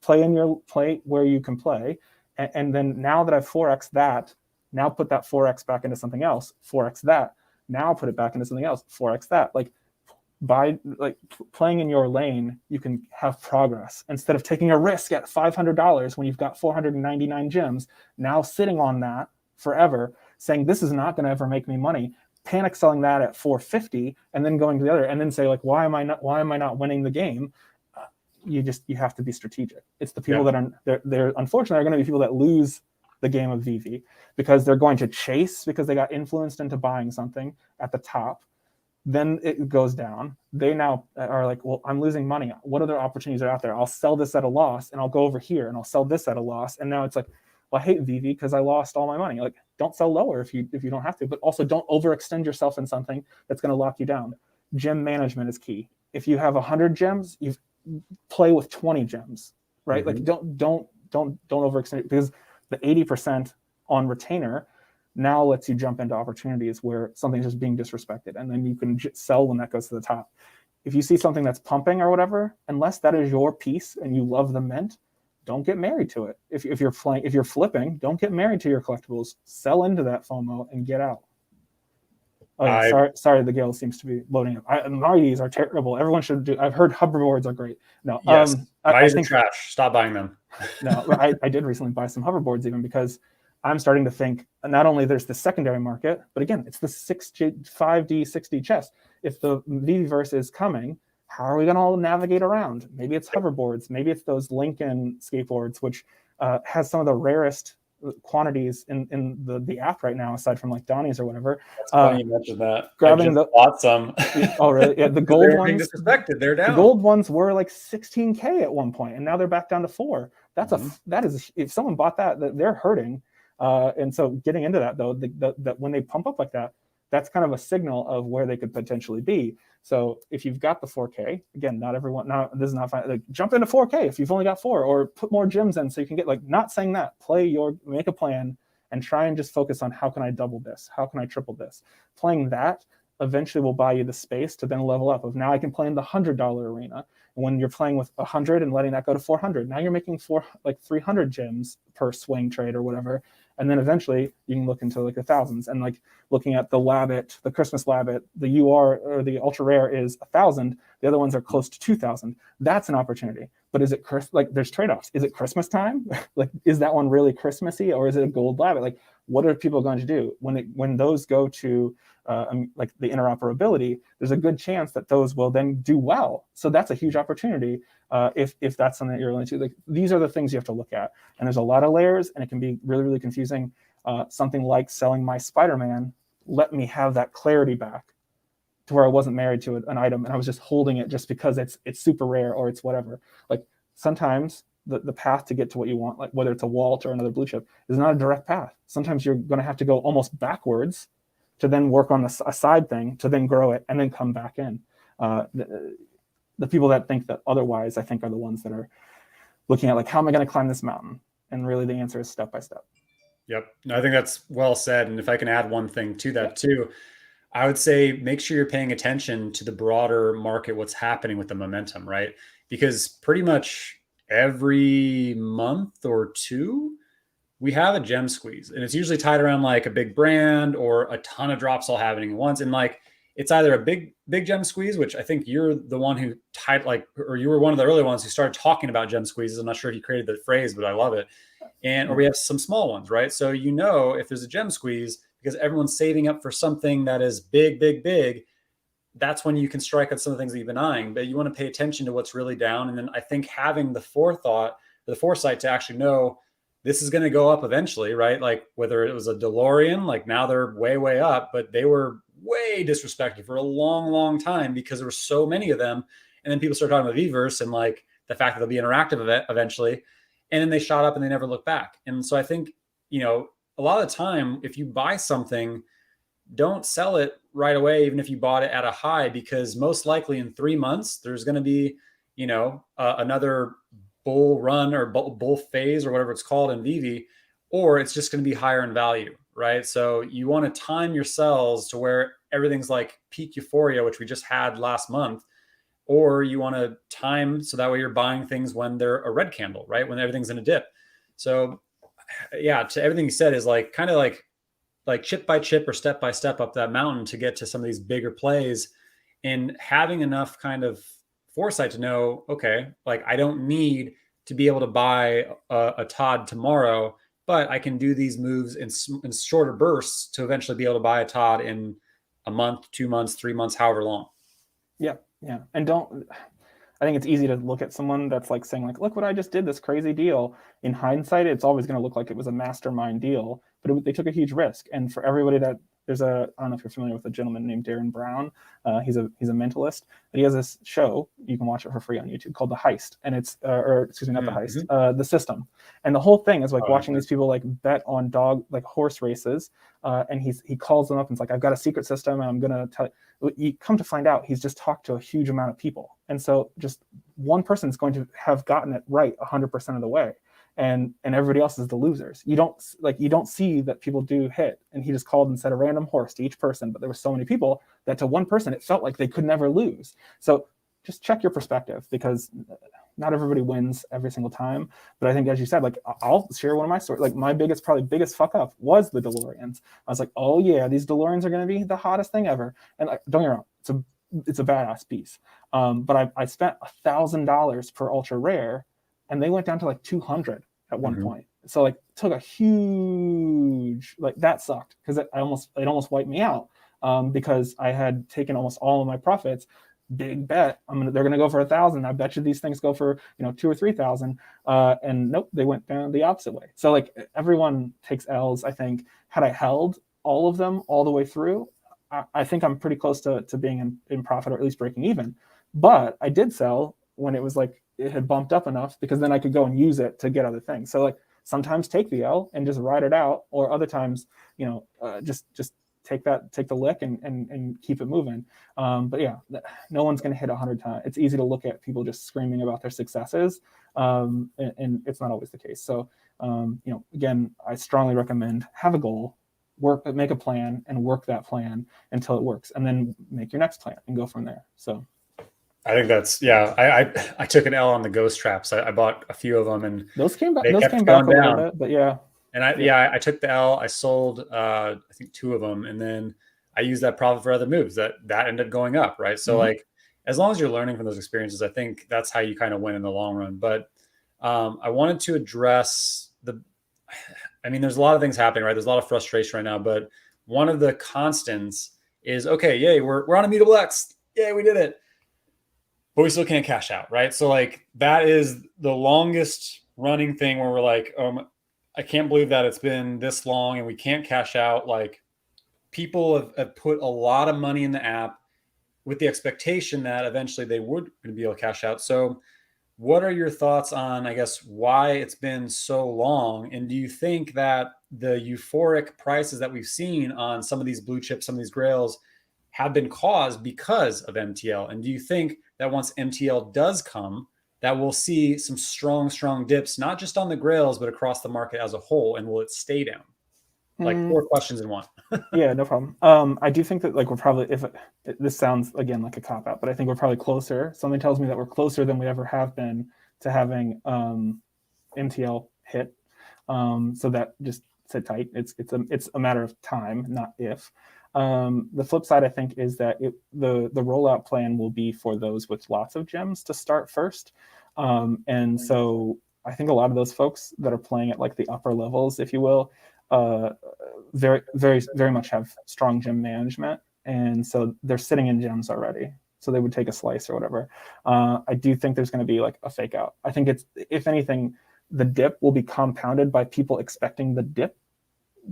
play where you can play. And then now that I've 4x that, now put that 4x back into something else, 4x that. Now put it back into something else, 4x that. Like, playing in your lane, you can have progress instead of taking a risk at $500 when you've got 499 gems. Now sitting on that forever, saying this is not going to ever make me money. Panic selling that at 450 and then going to the other, and then say like, why am I not winning the game? You have to be strategic. It's the people that are they're unfortunately are going to be people that lose the game of Veve, because they're going to chase because they got influenced into buying something at the top. Then it goes down. They now are like, well, I'm losing money. What other opportunities are out there? I'll sell this at a loss and I'll go over here and I'll sell this at a loss. And now it's like, well, I hate Veve because I lost all my money. Like, don't sell lower if you don't have to, but also don't overextend yourself in something that's going to lock you down. Gem management is key. If you have 100 gems, you play with 20 gems, right? Mm-hmm. Like, don't overextend it, because The 80% on retainer now lets you jump into opportunities where something's just being disrespected, and then you can sell when that goes to the top. If you see something that's pumping or whatever, unless that is your piece and you love the mint, don't get married to it. If you're flipping, don't get married to your collectibles. Sell into that FOMO and get out. Oh yeah, sorry. The Gale seems to be loading up. Mighties are terrible. Everyone should do. I've heard hoverboards are great. No, yes, I think are trash. Stop buying them. No, I did recently buy some hoverboards even because I'm starting to think not only there's the secondary market, but again, it's the 5D, 6D chess. If the VeveVerse is coming, how are we going to all navigate around? Maybe it's hoverboards. Maybe it's those Lincoln skateboards, which has some of the rarest quantities in the app right now, aside from like Donnie's or whatever. That's funny you mentioned that. Grabbing bought some. Oh really? Yeah, the gold ones. Disrespected. They're down. The gold ones were like 16K at one point, and now they're back down to 4. That is if someone bought that, they're hurting. And so getting into that though, that when they pump up like that, that's kind of a signal of where they could potentially be. So if you've got the 4K, again, not everyone, this is not fine. Like, jump into 4K if you've only got 4, or put more gems in so you can get, like, not saying that, make a plan and try and just focus on how can I double this? How can I triple this? Playing that eventually will buy you the space to then level up of now I can play in the $100 arena. And when you're playing with 100 and letting that go to 400, now you're making 300 gems per swing trade or whatever. And then eventually you can look into like the thousands, and like looking at the Labbit, the Christmas Labbit, the UR or the ultra rare is 1,000. The other ones are close to 2,000. That's an opportunity. But is it like there's trade-offs? Is it Christmas time? Like, is that one really Christmassy, or is it a gold Labbit? Like, what are people going to do when those go to like the interoperability? There's a good chance that those will then do well. So that's a huge opportunity if that's something that you're willing to. Like, these are the things you have to look at, and there's a lot of layers, and it can be really, really confusing. Something like selling my Spider-Man let me have that clarity back to where I wasn't married to an item and I was just holding it just because it's super rare or it's whatever. Like, sometimes the path to get to what you want, like whether it's a Walt or another blue chip, is not a direct path. Sometimes you're going to have to go almost backwards to then work on a side thing to then grow it and then come back in. The people that think that otherwise, I think, are the ones that are looking at like, how am I going to climb this mountain? And really the answer is step by step. Yep. No, I think that's well said. And if I can add one thing to that too, I would say make sure you're paying attention to the broader market, what's happening with the momentum, right? Because pretty much every month or two, we have a gem squeeze, and it's usually tied around like a big brand or a ton of drops all happening at once. And like, it's either a big gem squeeze, which I think you're the one who or you were one of the early ones who started talking about gem squeezes. I'm not sure if you created the phrase, but I love it. Or we have some small ones, right? So, if there's a gem squeeze because everyone's saving up for something that is big, that's when you can strike on some of the things that you've been eyeing. But you want to pay attention to what's really down. And then I think having the foresight to actually know this is going to go up eventually, right? Like whether it was a DeLorean, like now they're way up, but they were way disrespected for a long time because there were so many of them. And then people started talking about VeveVerse and like the fact that they'll be interactive eventually. And then they shot up and they never looked back. And so I think, a lot of the time, if you buy something, don't sell it right away, even if you bought it at a high, because most likely in 3 months, there's going to be, another bull run or bull phase or whatever it's called in VV, or it's just going to be higher in value, right? So you want to time your sells to where everything's like peak euphoria, which we just had last month, or you want to time so that way you're buying things when they're a red candle, right? When everything's in a dip. So yeah, to everything you said is like kind of like chip by chip or step by step up that mountain to get to some of these bigger plays, and having enough kind of foresight to know, okay, like I don't need to be able to buy a Todd tomorrow, but I can do these moves in shorter bursts to eventually be able to buy a Todd in a month, 2 months, 3 months, however long. Yeah. And I think it's easy to look at someone that's like saying like, look what I just did, this crazy deal. In hindsight, it's always going to look like it was a mastermind deal, but they took a huge risk. And for everybody that I don't know if you're familiar with a gentleman named Darren Brown. He's a mentalist, but he has this show. You can watch it for free on YouTube called The Heist. And it's, not The Heist, The System. And the whole thing is like watching these people like bet on horse races. And he calls them up and it's like, I've got a secret system and I'm going to tell you. Come to find out, he's just talked to a huge amount of people. And so just one person is going to have gotten it right 100% of the way. and everybody else is the losers. You don't see that people do hit. And he just called and said a random horse to each person, but there were so many people that to one person it felt like they could never lose. So just check your perspective, because not everybody wins every single time. But I think, as you said, like, I'll share one of my stories. Like, my biggest fuck up was the DeLoreans. I was like, oh yeah, these DeLoreans are going to be the hottest thing ever. And like, don't get me wrong, it's a badass piece. But I spent $1,000 per ultra rare, and they went down to like 200 at one point. So like, took a huge, like, that sucked, because it almost wiped me out, because I had taken almost all of my profits. Big bet, they're gonna go for 1,000. I bet you these things go for 2,000 or 3,000, and nope, they went down the opposite way. So like, everyone takes L's. I think, had I held all of them all the way through, I think I'm pretty close to being in profit, or at least breaking even. But I did sell when it was like, it had bumped up enough, because then I could go and use it to get other things. So like, sometimes take the L and just ride it out, or other times, just take the lick and keep it moving. But yeah, no one's going to hit 100 times. It's easy to look at people just screaming about their successes, and it's not always the case. So, again, I strongly recommend, have a goal, make a plan, and work that plan until it works, and then make your next plan and go from there. So I think that's, I took an L on the ghost traps. I bought a few of them, and those came back. They Those kept came back going a down. little bit, but yeah. And I took the L. I sold I think 2 of them, and then I used that profit for other moves that ended up going up, right? So like, as long as you're learning from those experiences, I think that's how you kind of win in the long run. But I wanted to address there's a lot of things happening, right? There's a lot of frustration right now, but one of the constants is, okay, yay, we're on Immutable X, yay, we did it, but we still can't cash out, right? So like, that is the longest running thing where we're like, I can't believe that it's been this long and we can't cash out. Like, people have put a lot of money in the app with the expectation that eventually they would be able to cash out. So what are your thoughts on, I guess, why it's been so long? And do you think that the euphoric prices that we've seen on some of these blue chips, some of these grails, have been caused because of MTL? And do you think that once MTL does come, that we'll see some strong dips, not just on the grails, but across the market as a whole? And will it stay down? Like, 4 questions in one. Yeah, no problem. I do think that, like, we're probably, this sounds again like a cop out, but I think we're probably closer. Something tells me that we're closer than we ever have been to having MTL hit. So that, just sit tight. It's a matter of time, not if. The flip side, I think, is that the rollout plan will be for those with lots of gems to start first. And so I think a lot of those folks that are playing at like the upper levels, if you will, very, very, very much have strong gem management. And so they're sitting in gems already. So they would take a slice or whatever. I do think there's going to be like a fake out. I think if anything, the dip will be compounded by people expecting the dip.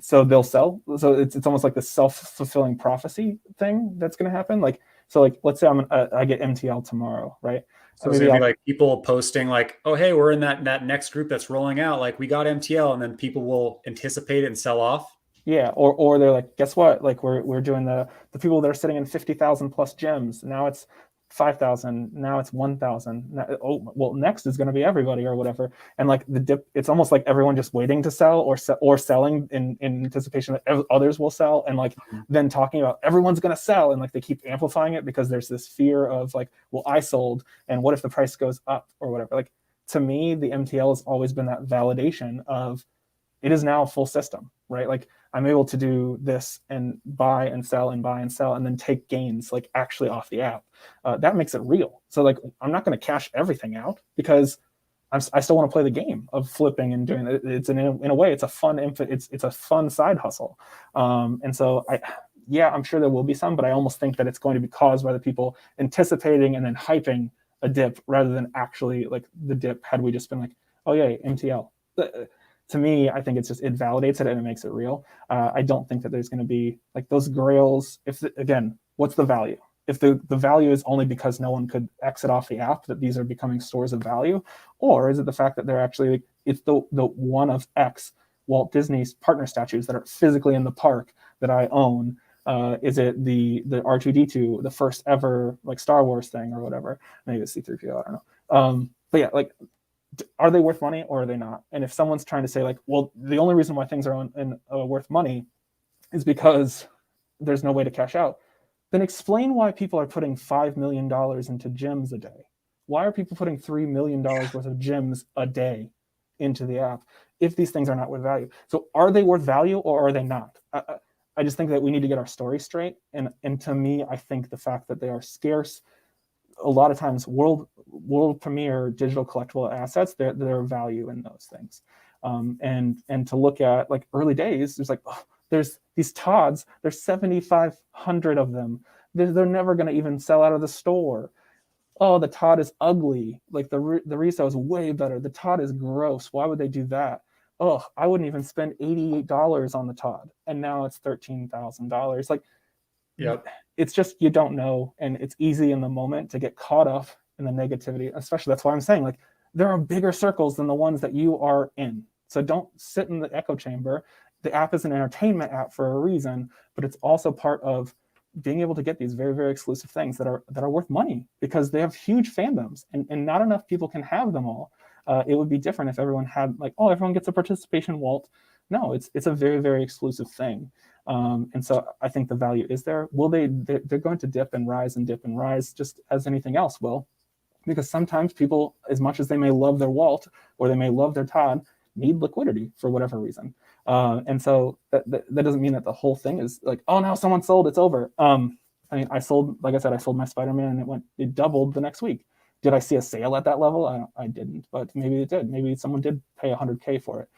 So they'll sell. So it's almost like the self-fulfilling prophecy thing that's going to happen. Like, so like, let's say I get MTL tomorrow, right? So maybe it'll be like people posting like, oh, hey, we're in that next group that's rolling out. Like, we got MTL, and then people will anticipate it and sell off. Yeah, or they're like, guess what? Like, we're doing the people that are sitting in 50,000 plus gems. Now it's 5,000. Now it's 1,000. Oh, well, next is going to be everybody or whatever. And like the dip, it's almost like everyone just waiting to sell or selling in anticipation that others will sell, and like then talking about everyone's going to sell, and like they keep amplifying it because there's this fear of like, well, I sold, and what if the price goes up or whatever. Like, to me, the MTL has always been that validation of it is now a full system, right? Like, I'm able to do this and buy and sell and buy and sell, and then take gains like actually off the app. That makes it real. So like, I'm not going to cash everything out because I still want to play the game of flipping and doing it. It's in a way, it's a fun it's a fun side hustle. And so I'm sure there will be some, but I almost think that it's going to be caused by the people anticipating and then hyping a dip rather than actually like the dip had we just been like, oh yeah, MTL. To me, I think it validates it and it makes it real. I don't think that there's going to be like those grails. Again, what's the value? If the value is only because no one could exit off the app, that these are becoming stores of value, or is it the fact that they're actually like, it's the one of X Walt Disney's partner statues that are physically in the park that I own? Is it the R2D2, the first ever like Star Wars thing or whatever? Maybe it's C3PO, I don't know. But yeah, like are they worth money or are they not? And if someone's trying to say like, well, the only reason why things are worth money is because there's no way to cash out, then explain why people are putting $5 million into gyms a day. Why are people putting $3 million worth of gyms a day into the app if these things are not worth value? So are they worth value or are they not? I just think that we need to get our story straight. And to me, I think the fact that they are scarce, a lot of times world premier digital collectible assets, there are value in those things. And to look at like early days, there's like, oh, there's these Todds, there's 7,500 of them. They're never going to even sell out of the store. Oh, the Todd is ugly. Like the resale is way better. The Todd is gross. Why would they do that? Oh, I wouldn't even spend $88 on the Todd. And now it's $13,000. Like, Yep. It's just, you don't know. And it's easy in the moment to get caught up in the negativity. Especially, that's why I'm saying, like, there are bigger circles than the ones that you are in. So don't sit in the echo chamber. The app is an entertainment app for a reason, but it's also part of being able to get these very, very exclusive things that are worth money because they have huge fandoms and not enough people can have them all. It would be different if everyone had like, oh, everyone gets a participation vault. No, it's a very, very exclusive thing. And so I think the value is there. Will they're going to dip and rise just as anything else will, because sometimes people, as much as they may love their Walt or they may love their Todd, need liquidity for whatever reason. And so that doesn't mean that the whole thing is like, oh, now someone sold, it's over. I mean, I sold my Spider-Man and it doubled the next week. Did I see a sale at that level? I didn't, but maybe it did. Maybe someone did pay $100K for it.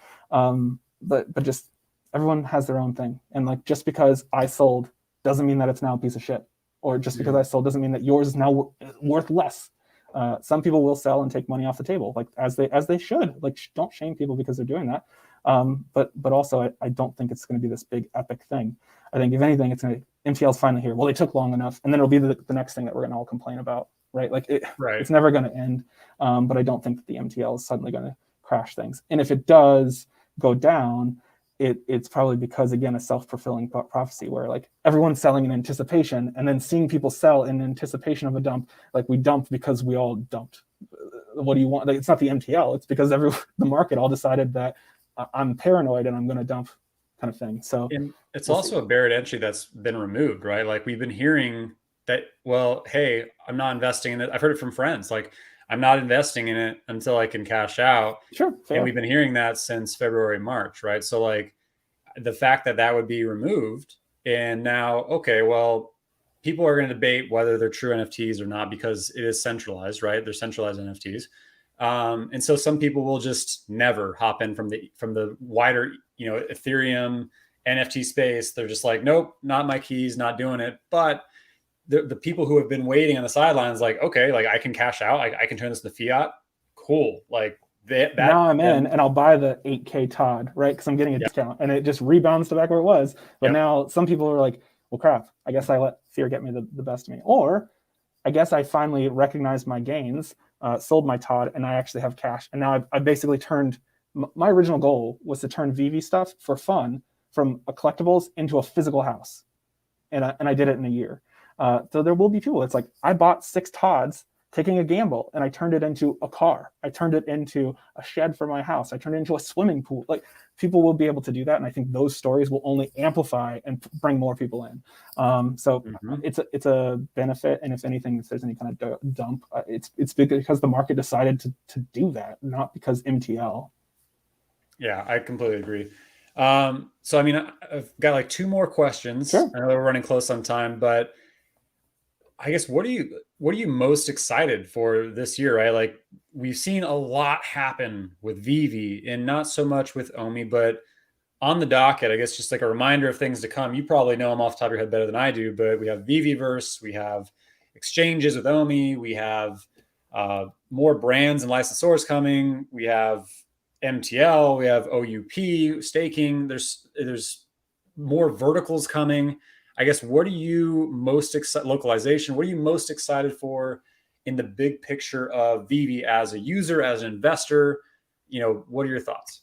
But just everyone has their own thing. And like, just because I sold doesn't mean that it's now a piece of shit. Or just because I sold doesn't mean that yours is now worth less. Some people will sell and take money off the table, like as they should. Like, don't shame people because they're doing that. But also, I don't think it's going to be this big epic thing. I think if anything, it's going to MTL's finally here. Well, they took long enough, and then it'll be the next thing that we're going to all complain about, right? Like it's never going to end. But I don't think that the MTL is suddenly going to crash things. And if it does go down, it's probably because, again, a self-fulfilling prophecy where like everyone's selling in anticipation and then seeing people sell in anticipation of a dump. Like, we dumped because we all dumped. What do you want? Like, it's not the MTL. It's because the market all decided that I'm paranoid and I'm going to dump, kind of thing. So and it's also a barrier to entry that's been removed, right? Like, we've been hearing that, well, hey, I'm not investing in it. I've heard it from friends. Like, I'm not investing in it until I can cash out. Sure. Fair. And we've been hearing that since February, March, right? So like, the fact that would be removed, and now, okay, well, people are going to debate whether they're true NFTs or not because it is centralized, right? They're centralized NFTs. And so some people will just never hop in from the wider, Ethereum NFT space. They're just like, nope, not my keys, not doing it. But the people who have been waiting on the sidelines, like, okay, like, I can cash out, I can turn this into fiat. Cool. Like now I'm in and I'll buy the 8K Todd, right? Because I'm getting a discount and it just rebounds to back where it was. But now some people are like, well, crap, I guess I let fear get me the best of me. Or I guess I finally recognized my gains, sold my Todd, and I actually have cash. And now I've basically turned, my original goal was to turn VV stuff for fun from a collectibles into a physical house. And I did it in a year. So there will be people, it's like, I bought 6 Todds taking a gamble and I turned it into a car. I turned it into a shed for my house. I turned it into a swimming pool. Like, people will be able to do that. And I think those stories will only amplify and bring more people in. So it's a benefit. And if anything, if there's any kind of dump, it's because the market decided to do that, not because MTL. Yeah, I completely agree. So, I mean, I've got like 2 more questions. Sure. I know we're running close on time, but I guess, what are you most excited for this year, right? Like, we've seen a lot happen with Vivi and not so much with OMI, but on the docket, I guess, just like a reminder of things to come. You probably know them off the top of your head better than I do, but we have VeveVerse, we have exchanges with OMI, we have more brands and licensors coming, we have MTL, we have OUP staking. There's more verticals coming. I guess, what are you most excited, localization, what are you most excited for in the big picture of Vivi as a user, as an investor? What are your thoughts?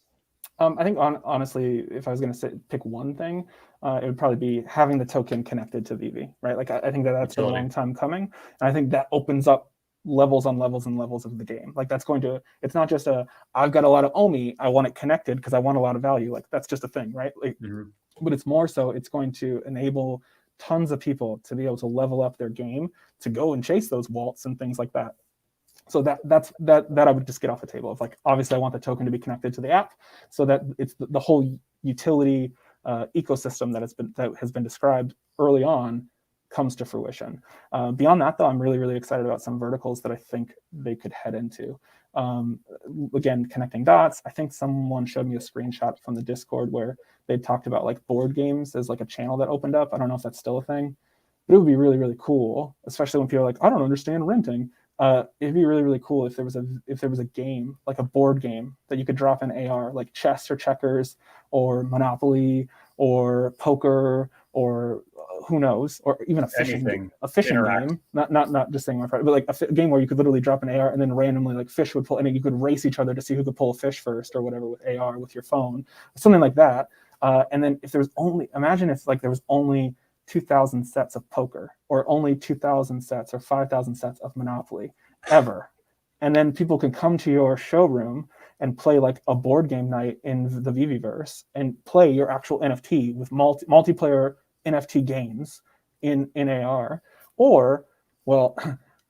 I think honestly, if I was going to pick one thing, it would probably be having the token connected to Vivi, right? Like, I think that's been a long time coming. And I think that opens up levels on levels and levels of the game. Like that's going to, it's not just I've got a lot of OMI, I want it connected because I want a lot of value. Like that's just a thing, right? Like, but it's more so it's going to enable tons of people to be able to level up their game to go and chase those vaults and things like that. So that I would just get off the table of like, obviously I want the token to be connected to the app so that it's the whole utility ecosystem that has been described early on comes to fruition. Beyond that, though, I'm really, really excited about some verticals that I think they could head into. Again, connecting dots. I think someone showed me a screenshot from the Discord where they talked about like board games as like a channel that opened up. I don't know if that's still a thing, but it would be really, really cool, especially when people are like, I don't understand renting. It'd be really, really cool if there was a game, like a board game that you could drop in AR, like chess or checkers or Monopoly or poker or who knows, or even a fishing game. Not just saying my part, but like a game where you could literally drop an AR and then randomly like fish would pull, and you could race each other to see who could pull a fish first or whatever with AR with your phone, something like that. And then if there's imagine if like there was only 2,000 sets of poker or only 2,000 sets or 5,000 sets of Monopoly ever. And then people can come to your showroom and play like a board game night in the VeveVerse and play your actual NFT with multiplayer NFT games in AR. Or, well,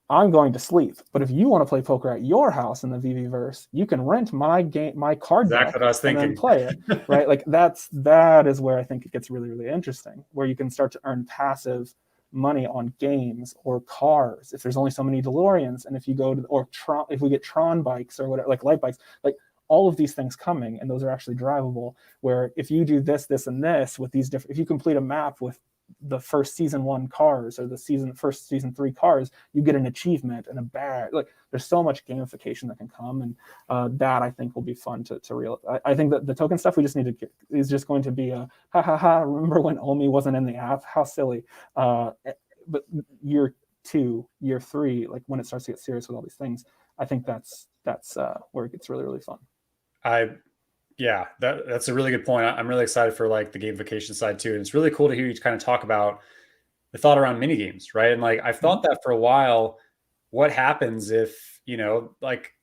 I'm going to sleep, but if you want to play poker at your house in the VeveVerse, you can rent my card deck and then play it, right? Like that is where I think it gets really, really interesting, where you can start to earn passive money on games or cars. If there's only so many DeLoreans, and if you go to Tron, if we get Tron bikes or whatever, like light bikes, like all of these things coming, and those are actually drivable. Where if you do this, and this with these different, if you complete a map with the first season 1 cars or the first season 3 cars, you get an achievement and a badge. Like there's so much gamification that can come, and that I think will be fun to realize. I think that the token stuff we just need to get is just going to be a remember when OMI wasn't in the app? How silly. But year 2, year 3, like when it starts to get serious with all these things, I think that's where it gets really, really fun. Yeah, that's a really good point. I'm really excited for like the gamification side too. And it's really cool to hear you kind of talk about the thought around mini games, right? And like I've thought that for a while. What happens if, like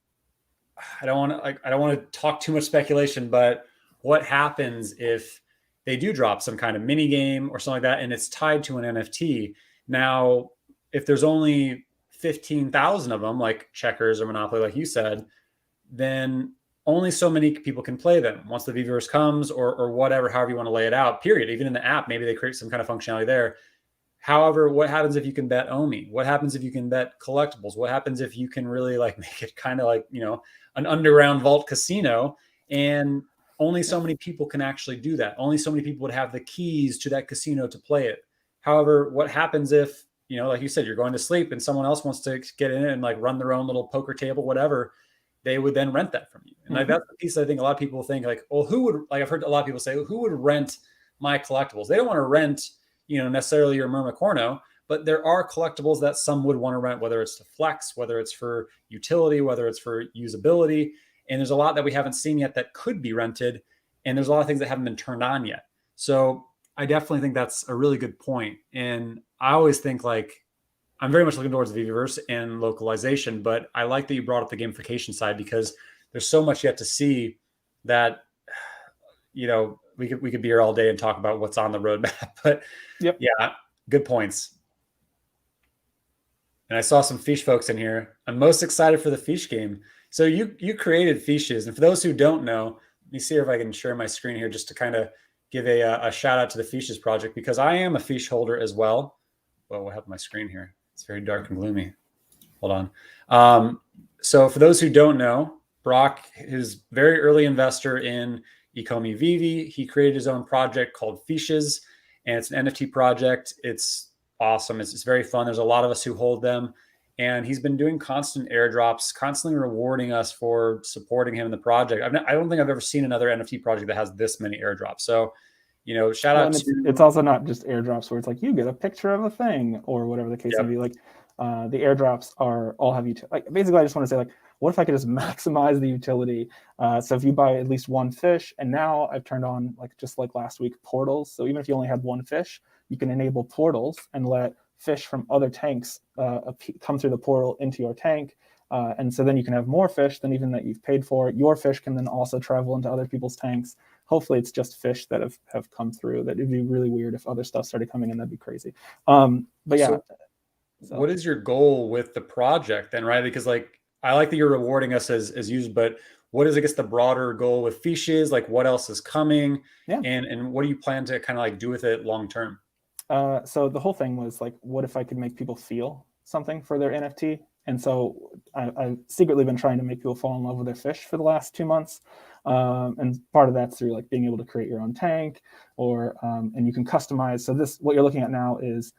I don't want to talk too much speculation, but what happens if they do drop some kind of mini game or something like that and it's tied to an NFT? Now, if there's only 15,000 of them, like checkers or Monopoly, like you said, then only so many people can play them once the VeveVerse comes or whatever, however you want to lay it out, period. Even in the app, maybe they create some kind of functionality there. However, what happens if you can bet OMI? What happens if you can bet collectibles? What happens if you can really like make it kind of like, an underground vault casino, and only so many people can actually do that. Only so many people would have the keys to that casino to play it. However, what happens if, like you said, you're going to sleep and someone else wants to get in and like run their own little poker table, whatever, they would then rent that from you. And like that's the piece I think a lot of people think like, well, who would, like I've heard a lot of people say, who would rent my collectibles? They don't want to rent, necessarily your Mermacorno, but there are collectibles that some would want to rent, whether it's to flex, whether it's for utility, whether it's for usability. And there's a lot that we haven't seen yet that could be rented. And there's a lot of things that haven't been turned on yet. So I definitely think that's a really good point. And I always think like, I'm very much looking towards the VeveVerse and localization, but I like that you brought up the gamification side because there's so much yet to see that, we could be here all day and talk about what's on the roadmap. But yeah, good points. And I saw some Fish folks in here. I'm most excited for the Fish game. So you created Fishes, and for those who don't know, let me see if I can share my screen here just to kind of give a shout out to the Fishes project, because I am a Fish holder as well. Well, what happened to my screen here? It's very dark and gloomy. Hold on. So for those who don't know, Brock is very early investor in Ecomi Vivi. He created his own project called Fishes, and it's an NFT project. It's awesome. It's very fun. There's a lot of us who hold them, and he's been doing constant airdrops, constantly rewarding us for supporting him in the project. I don't think I've ever seen another NFT project that has this many airdrops. So, shout out to... It's also not just airdrops where it's like you get a picture of a thing or whatever the case may be. Like the airdrops all have utility. Like basically, I just want to say like, what if I could just maximize the utility? So if you buy at least one fish, and now I've turned on just like last week, portals. So even if you only had one fish, you can enable portals and let fish from other tanks come through the portal into your tank. And so then you can have more fish than even that you've paid for. Your fish can then also travel into other people's tanks. Hopefully it's just fish that have come through. That it'd be really weird if other stuff started coming in. That'd be crazy. But yeah. So what is your goal with the project then, right? Because like, I like that you're rewarding us as users, but what is, I guess, the broader goal with fishes? Like what else is coming? Yeah. And what do you plan to kind of like do with it long term? So the whole thing was like, what if I could make people feel something for their NFT? And so I've secretly been trying to make people fall in love with their fish for the last 2 months. And part of that's through like being able to create your own tank or, and you can customize. So what you're looking at now is,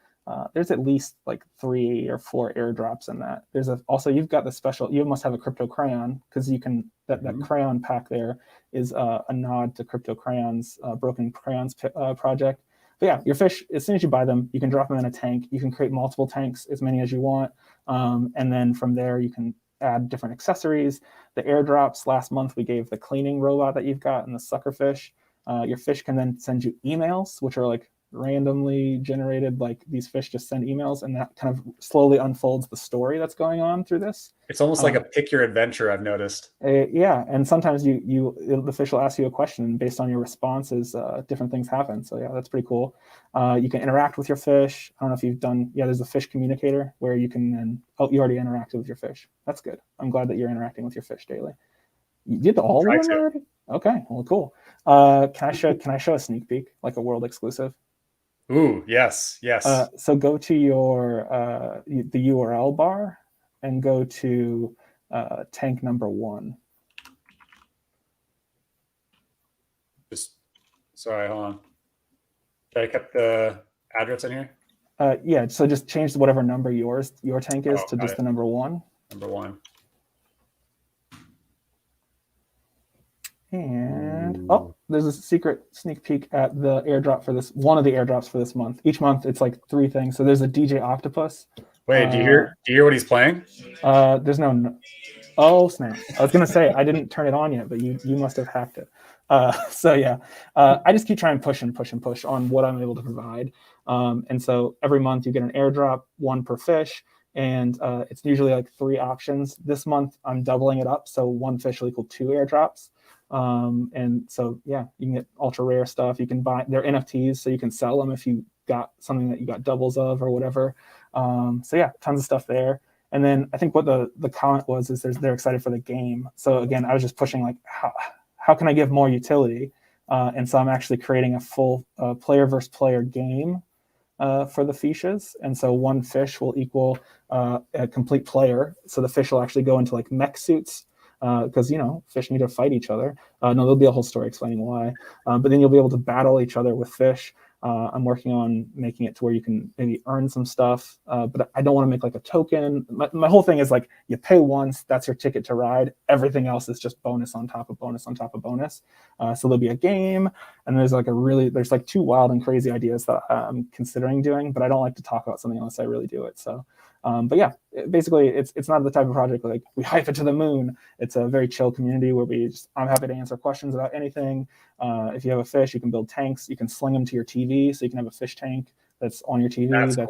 there's at least like 3 or 4 airdrops in that. Also, you've got the special, you must have a crypto crayon because you can, that crayon pack there is a nod to Crypto Crayon's Broken Crayons project. But yeah, your fish, as soon as you buy them, you can drop them in a tank. You can create multiple tanks, as many as you want. And then from there, you can add different accessories. The airdrops, last month, we gave the cleaning robot that you've got and the sucker fish. Your fish can then send you emails, which are like randomly generated, like these fish just send emails, and that kind of slowly unfolds the story that's going on through this. It's almost like a pick your adventure, I've noticed. Yeah, and sometimes the fish will ask you a question, and based on your responses, different things happen. So yeah, that's pretty cool. You can interact with your fish. I don't know if you've done, there's a fish communicator where you can then, you already interacted with your fish. That's good. I'm glad that you're interacting with your fish daily. You did all of them already? Okay, well, cool. Can I show a sneak peek, like a world exclusive? Ooh, yes. So go to the URL bar and go to tank number 1. Sorry, hold on. Did I kept the address in here? Yeah, so just change whatever number your tank is to just the number 1. Number 1. And there's a secret sneak peek at the airdrop for this, one of the airdrops for this month. Each month it's like 3 things. So there's a DJ Octopus. Wait, do you hear what he's playing? There's no. Oh snap! I was gonna say I didn't turn it on yet, but you must have hacked it. So yeah, I just keep trying to push on what I'm able to provide. And so every month you get an airdrop, 1 per fish, and it's usually like 3 options. This month I'm doubling it up, so 1 fish will equal 2 airdrops. And so yeah, you can get ultra rare stuff. You can buy their NFTs, so you can sell them if you got something that you got doubles of or whatever. So yeah, tons of stuff there. And then I think what the comment was is they're excited for the game. So again, I was just pushing like how can I give more utility? And so I'm actually creating a full player versus player game for the fishes. And so 1 fish will equal a complete player. So the fish will actually go into like mech suits. Because fish need to fight each other. No, there'll be a whole story explaining why. But then you'll be able to battle each other with fish. I'm working on making it to where you can maybe earn some stuff, but I don't want to make like a token. My whole thing is like you pay once, that's your ticket to ride. Everything else is just bonus on top of bonus on top of bonus. So there'll be a game, and there's like there's like 2 wild and crazy ideas that I'm considering doing, but I don't like to talk about something unless I really do it. So. But yeah, basically, it's not the type of project where like we hype it to the moon. It's a very chill community where I'm happy to answer questions about anything. If you have a fish, you can build tanks. You can sling them to your TV, so you can have a fish tank that's on your TV.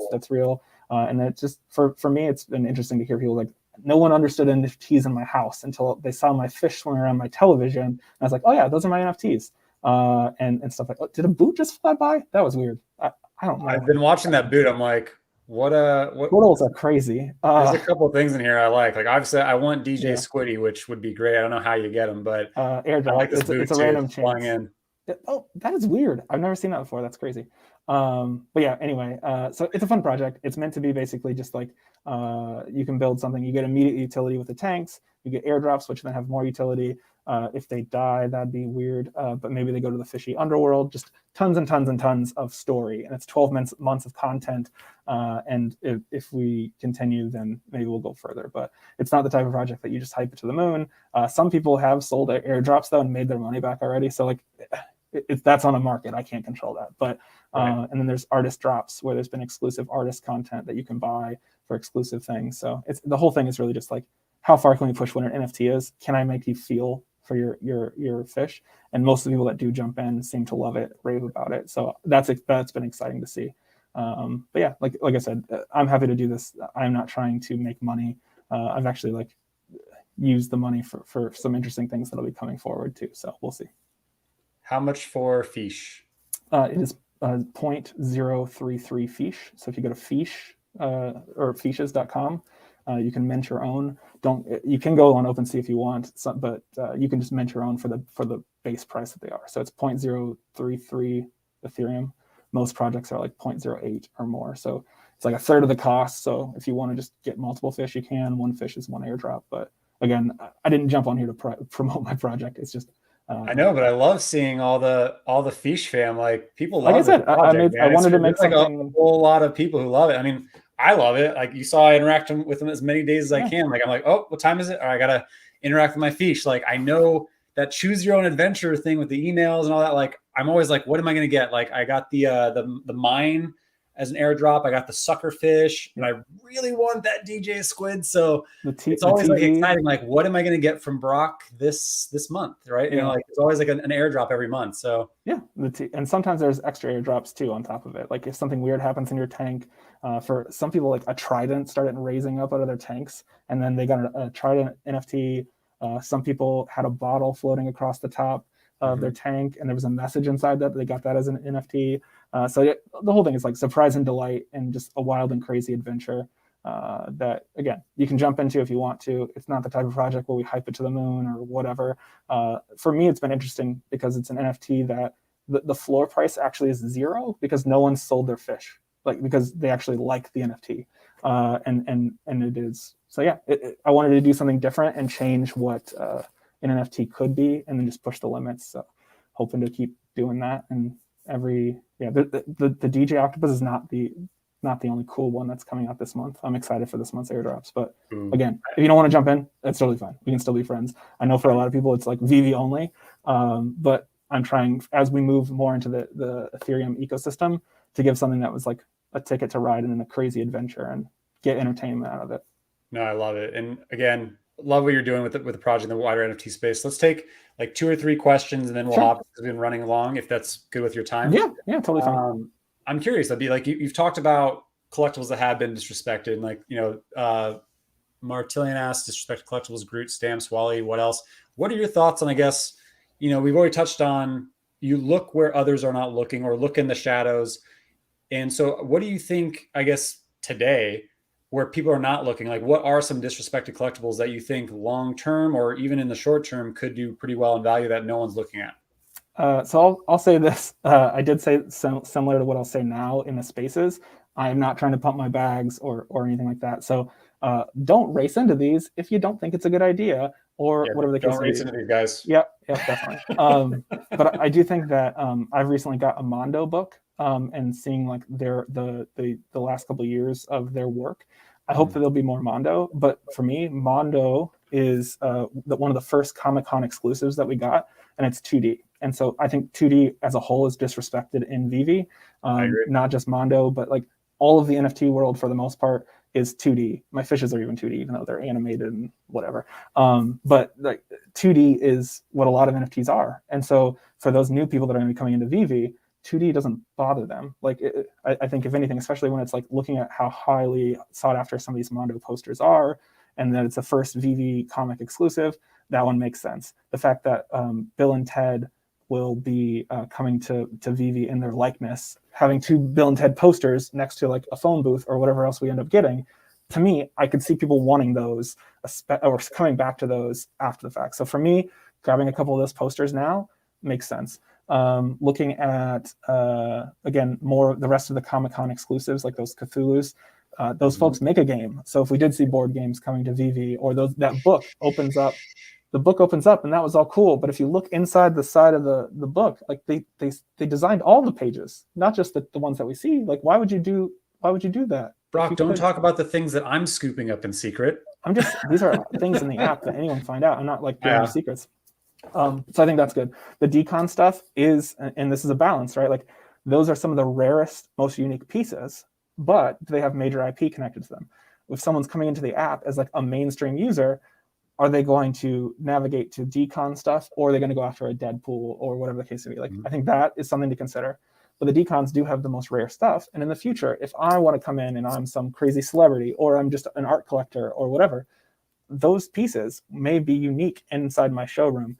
That's real. And that's just for me, it's been interesting to hear people like, no one understood NFTs in my house until they saw my fish swimming around my television. And I was like, oh yeah, those are my NFTs. And stuff like, oh, did a boot just fly by? That was weird. I don't know. I've been watching that boot. I'm like, what portals are crazy. There's a couple of things in here I like. Like I've said, I want DJ Squiddy, which would be great. I don't know how you get them, but airdrop. I like this boot it's a too, random chance. in. Oh, that is weird. I've never seen that before. That's crazy. But yeah, anyway, so it's a fun project. It's meant to be basically just like you can build something. You get immediate utility with the tanks. You get airdrops, which then have more utility. If they die, that'd be weird. But maybe they go to the fishy underworld. Just tons and tons and tons of story. And it's 12 months of content. And if we continue, then maybe we'll go further. But it's not the type of project that you just hype it to the moon. Some people have sold airdrops, though, and made their money back already. So like, that's on a market. I can't control that. But and then there's artist drops where there's been exclusive artist content that you can buy for exclusive things. So the whole thing is really just like, how far can we push what an NFT is? Can I make you feel for your fish? And most of the people that do jump in seem to love it, rave about it. So that's been exciting to see. But yeah, like I said, I'm happy to do this. I'm not trying to make money. I've actually like used the money for some interesting things that'll be coming forward too. So we'll see. How much for fiche? It is 0.033 fiche. So if you go to fiche or fiches.com, you can mint your own. You can go on OpenSea if you want, but you can just mint your own for the base price that they are. So it's 0.033 Ethereum. Most projects are like 0.08 or more. So it's like a third of the cost. So if you want to just get multiple fish, you can. One fish is one airdrop. But again, I didn't jump on here to promote my project. It's just I know, but I love seeing all the fish fam. Like people love like I said, project, I wanted to make like something. a whole lot of people who love it. I mean, I love it. Like you saw, I interact with them as many days as I can. Like I'm like, oh, what time is it? Or I gotta interact with my fish. Like I know that choose your own adventure thing with the emails and all that. Like I'm always like, what am I gonna get? Like I got the mine as an airdrop. I got the sucker fish, and I really want that DJ squid. So it's always like exciting. Like, what am I going to get from Brock this month? Right? You know, like it's always like an airdrop every month. So yeah, and sometimes there's extra airdrops too on top of it. Like if something weird happens in your tank, for some people, like a trident started raising up out of their tanks, and then they got a trident NFT. Some people had a bottle floating across the top of their tank, and there was a message inside that they got that as an NFT. So the whole thing is like surprise and delight and just a wild and crazy adventure that, again, you can jump into if you want to. It's not the type of project where we hype it to the moon or whatever. For me, it's been interesting because it's an NFT that the floor price actually is 0 because no one sold their fish, like because they actually like the NFT. And it is, so yeah, I wanted to do something different and change what an NFT could be and then just push the limits. So hoping to keep doing that. And the DJ Octopus is not the only cool one that's coming out this month. I'm excited for this month's airdrops, but again, if you don't want to jump in, that's totally fine. We can still be friends. I know for a lot of people it's like VV only, but I'm trying, as we move more into the Ethereum ecosystem, to give something that was like a ticket to ride in a crazy adventure and get entertainment out of it. No, I love it. And again, love what you're doing with the project in the wider NFT space. Let's take like 2 or 3 questions and then we'll hop, because we've been running along, if that's good with your time. Yeah, totally fine. I'm curious. I'd be like, you've talked about collectibles that have been disrespected, and like, Martillion asked, disrespected collectibles, Groot, Stamps, Wally, what else? What are your thoughts on, I guess, we've already touched on, you look where others are not looking, or look in the shadows. And so what do you think, I guess, today, where people are not looking, like what are some disrespected collectibles that you think long-term or even in the short term could do pretty well in value that no one's looking at? So I'll say this. I did say similar to what I'll say now in the spaces. I'm not trying to pump my bags or anything like that. So don't race into these if you don't think it's a good idea, or whatever the case may be. Don't race into these guys. Yep, definitely. But I do think that I've recently got a Mondo book, and seeing like the last couple of years of their work. I hope that there'll be more Mondo. But for me, Mondo is one of the first Comic-Con exclusives that we got, and it's 2D. And so I think 2D as a whole is disrespected in Veve, not just Mondo, but like all of the NFT world for the most part is 2D. My fishes are even 2D, even though they're animated and whatever. But like 2D is what a lot of NFTs are. And so for those new people that are going to be coming into Veve, 2D doesn't bother them. Like I think if anything, especially when it's like looking at how highly sought after some of these Mondo posters are, and that it's a first Veve comic exclusive, that one makes sense. The fact that Bill and Ted will be coming to Veve in their likeness, having 2 Bill and Ted posters next to like a phone booth or whatever else we end up getting, to me, I could see people wanting those or coming back to those after the fact. So for me, grabbing a couple of those posters now makes sense. Looking at, again, more the rest of the Comic-Con exclusives, like those Cthulhu's, those folks make a game. So if we did see board games coming to Veve, or that book opens up, the book opens up and that was all cool. But if you look inside the side of the book, like they designed all the pages, not just the ones that we see. Like, why would you do that? Brock, don't talk about the things that I'm scooping up in secret. These are things in the app that anyone can find out. I'm not like giving secrets. So I think that's good. The decon stuff is, and this is a balance, right? Like those are some of the rarest, most unique pieces, but do they have major IP connected to them? If someone's coming into the app as like a mainstream user, are they going to navigate to decon stuff, or are they going to go after a Deadpool or whatever the case may be? Like, I think that is something to consider. but the decons do have the most rare stuff. And in the future, if I want to come in and I'm some crazy celebrity, or I'm just an art collector or whatever, those pieces may be unique inside my showroom.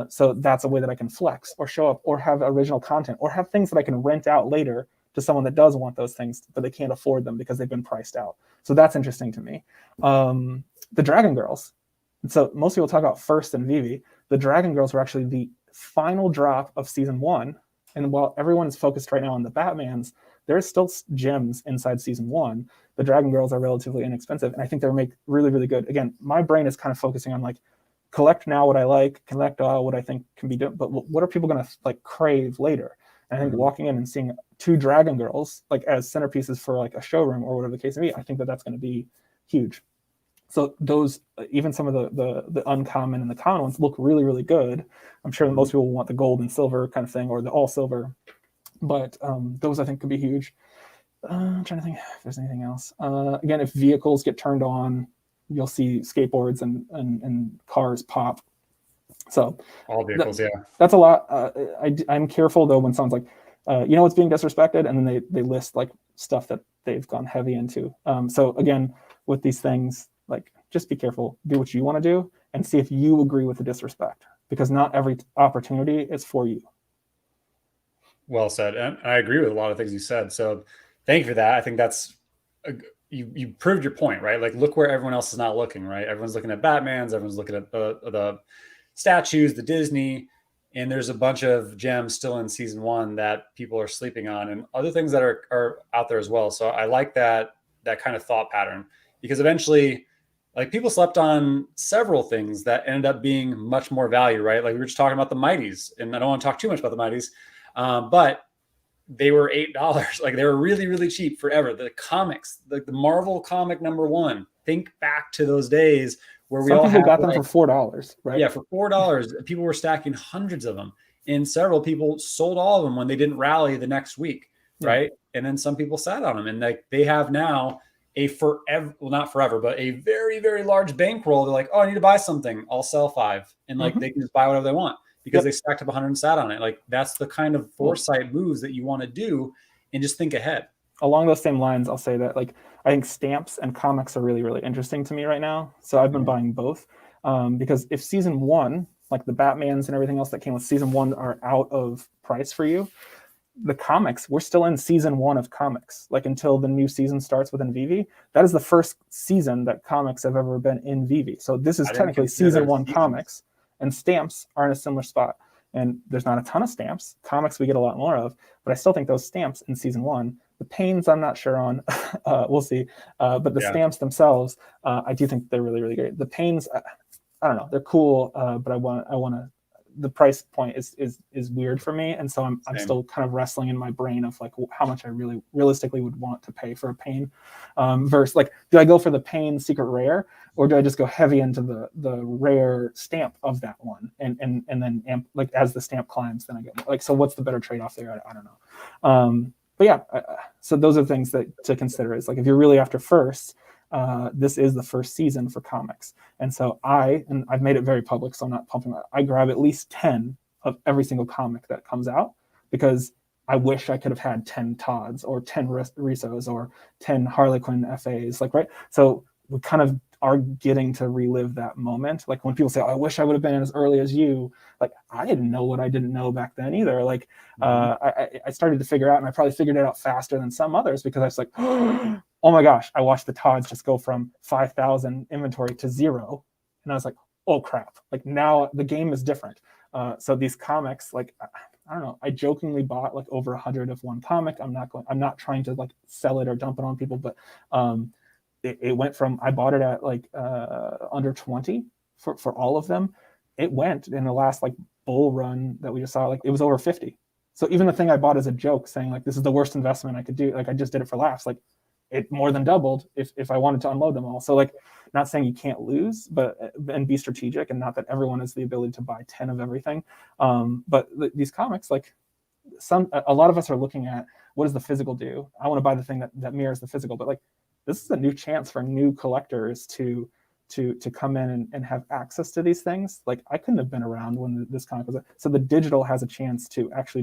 So that's a way that I can flex or show up or have original content or have things that I can rent out later to someone that does want those things, but they can't afford them because they've been priced out. So that's interesting to me. The Dragon Girls. So most people talk about First and Vivi. The Dragon Girls were actually the final drop of season 1. And while everyone is focused right now on the Batmans, there's still gems inside season 1. The Dragon Girls are relatively inexpensive, and I think they're make really, really good. Again, my brain is kind of focusing on like, collect now what I like, collect what I think can be done, but what are people going to like crave later? And I think walking in and seeing 2 Dragon Girls like as centerpieces for like a showroom or whatever the case may be, I think that that's going to be huge. So those, even some of the uncommon and the common ones look really, really good. I'm sure that most people want the gold and silver kind of thing, or the all silver, but those I think could be huge. I'm trying to think if there's anything else. Again, if vehicles get turned on, you'll see skateboards and cars pop. So all vehicles, that's a lot. I'm careful though when someone's like, you know what's being disrespected, and then they list like stuff that they've gone heavy into. So again, with these things, like just be careful, do what you want to do, and see if you agree with the disrespect, because not every opportunity is for you. Well said, and I agree with a lot of things you said. So thank you for that. I think that's you proved your point, right? Like, look where everyone else is not looking, right? Everyone's looking at Batman's, everyone's looking at the statues, the Disney, and there's a bunch of gems still in season 1 that people are sleeping on, and other things that are out there as well. So I like that kind of thought pattern, because eventually, like, people slept on several things that ended up being much more value, right? Like we were just talking about the Mighties, and I don't want to talk too much about the Mighties, but they were $8. Like, they were really, really cheap forever. The comics, like the Marvel comic #1, think back to those days where we all got them for $4, right? Yeah, for $4. People were stacking hundreds of them, and several people sold all of them when they didn't rally the next week, right? And then some people sat on them, and like they have now a forever, well, not forever, but a very, very large bankroll. They're like, oh, I need to buy something, I'll sell 5, and like they can just buy whatever they want because they stacked up 100 and sat on it. Like, that's the kind of foresight moves that you want to do, and just think ahead. Along those same lines, I'll say that, like, I think stamps and comics are really, really interesting to me right now. So I've been buying both, because if season 1, like the Batmans and everything else that came with season 1, are out of price for you, the comics, we're still in season 1 of comics, like until the new season starts within Vivi. That is the first season that comics have ever been in Vivi. So this is technically season 1 comics, and stamps are in a similar spot. And there's not a ton of stamps. Comics we get a lot more of, but I still think those stamps in season 1, the pains I'm not sure on, we'll see. But the stamps themselves, I do think they're really, really great. The pains, I don't know, they're cool, but I want to. The price point is weird for me, and so I'm still kind of wrestling in my brain of like how much I really realistically would want to pay for a Pain, versus like, do I go for the Pain secret rare, or do I just go heavy into the rare stamp of that one, and then like as the stamp climbs, then I get like, so what's the better trade off there? I don't know. But yeah, so those are things that to consider. Is like, if you're really after first, this is the first season for comics. And so I've made it very public, so I'm not pumping that. I grab at least 10 of every single comic that comes out, because I wish I could have had 10 Todds or 10 Risos or 10 Harley Quinn FAs, like, right? So we kind of are getting to relive that moment. Like, when people say, oh, I wish I would have been as early as you, like, I didn't know what I didn't know back then either. Like, I started to figure out, and I probably figured it out faster than some others, because I was like, oh my gosh, I watched the Todds just go from 5,000 inventory to 0. And I was like, oh crap, like now the game is different. So these comics, like, I don't know, I jokingly bought like over 100 of one comic. I'm not trying to like sell it or dump it on people, but it went from, I bought it at like under 20 for all of them. It went in the last like bull run that we just saw, like it was over 50. So even the thing I bought as a joke, saying like, this is the worst investment I could do, like I just did it for laughs, like it more than doubled if I wanted to unload them all. So like, not saying you can't lose, but and be strategic, and not that everyone has the ability to buy 10 of everything. But these comics, like a lot of us are looking at, what does the physical do? I want to buy the thing that mirrors the physical, but like, this is a new chance for new collectors to to come in and have access to these things. Like I couldn't have been around when this comic was. So the digital has a chance to actually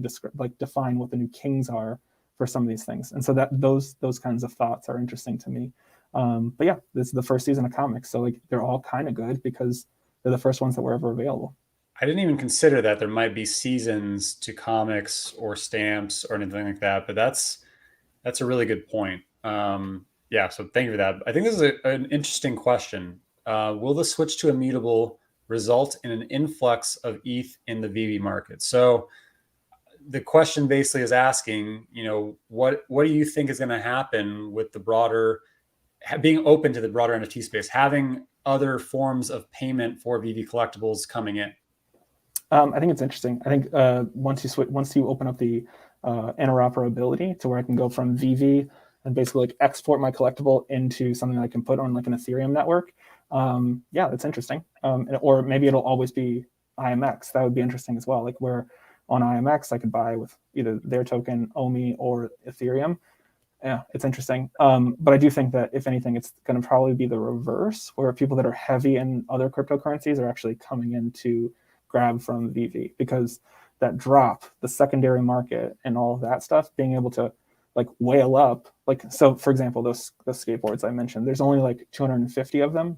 define what the new kings are for some of these things. And so that those kinds of thoughts are interesting to me. But yeah, this is the first season of comics, so like they're all kind of good because they're the first ones that were ever available. I didn't even consider that there might be seasons to comics or stamps or anything like that, but that's a really good point. Yeah, so thank you for that. I think this is an interesting question. Will the switch to immutable result in an influx of ETH in the VV market? So the question basically is asking, what do you think is going to happen with the broader being open to the broader NFT space, having other forms of payment for VV collectibles coming in? I think it's interesting. I think once you open up the interoperability to where I can go from VV and basically like export my collectible into something that I can put on like an Ethereum network. Yeah, that's interesting. Or maybe it'll always be IMX. That would be interesting as well. Like where on IMX I could buy with either their token, OMI, or Ethereum. Yeah, it's interesting. But I do think that if anything, it's going to probably be the reverse, where people that are heavy in other cryptocurrencies are actually coming in to grab from VV, because that drop, the secondary market and all of that stuff, being able to like whale up, like, so for example, those skateboards I mentioned, there's only like 250 of them,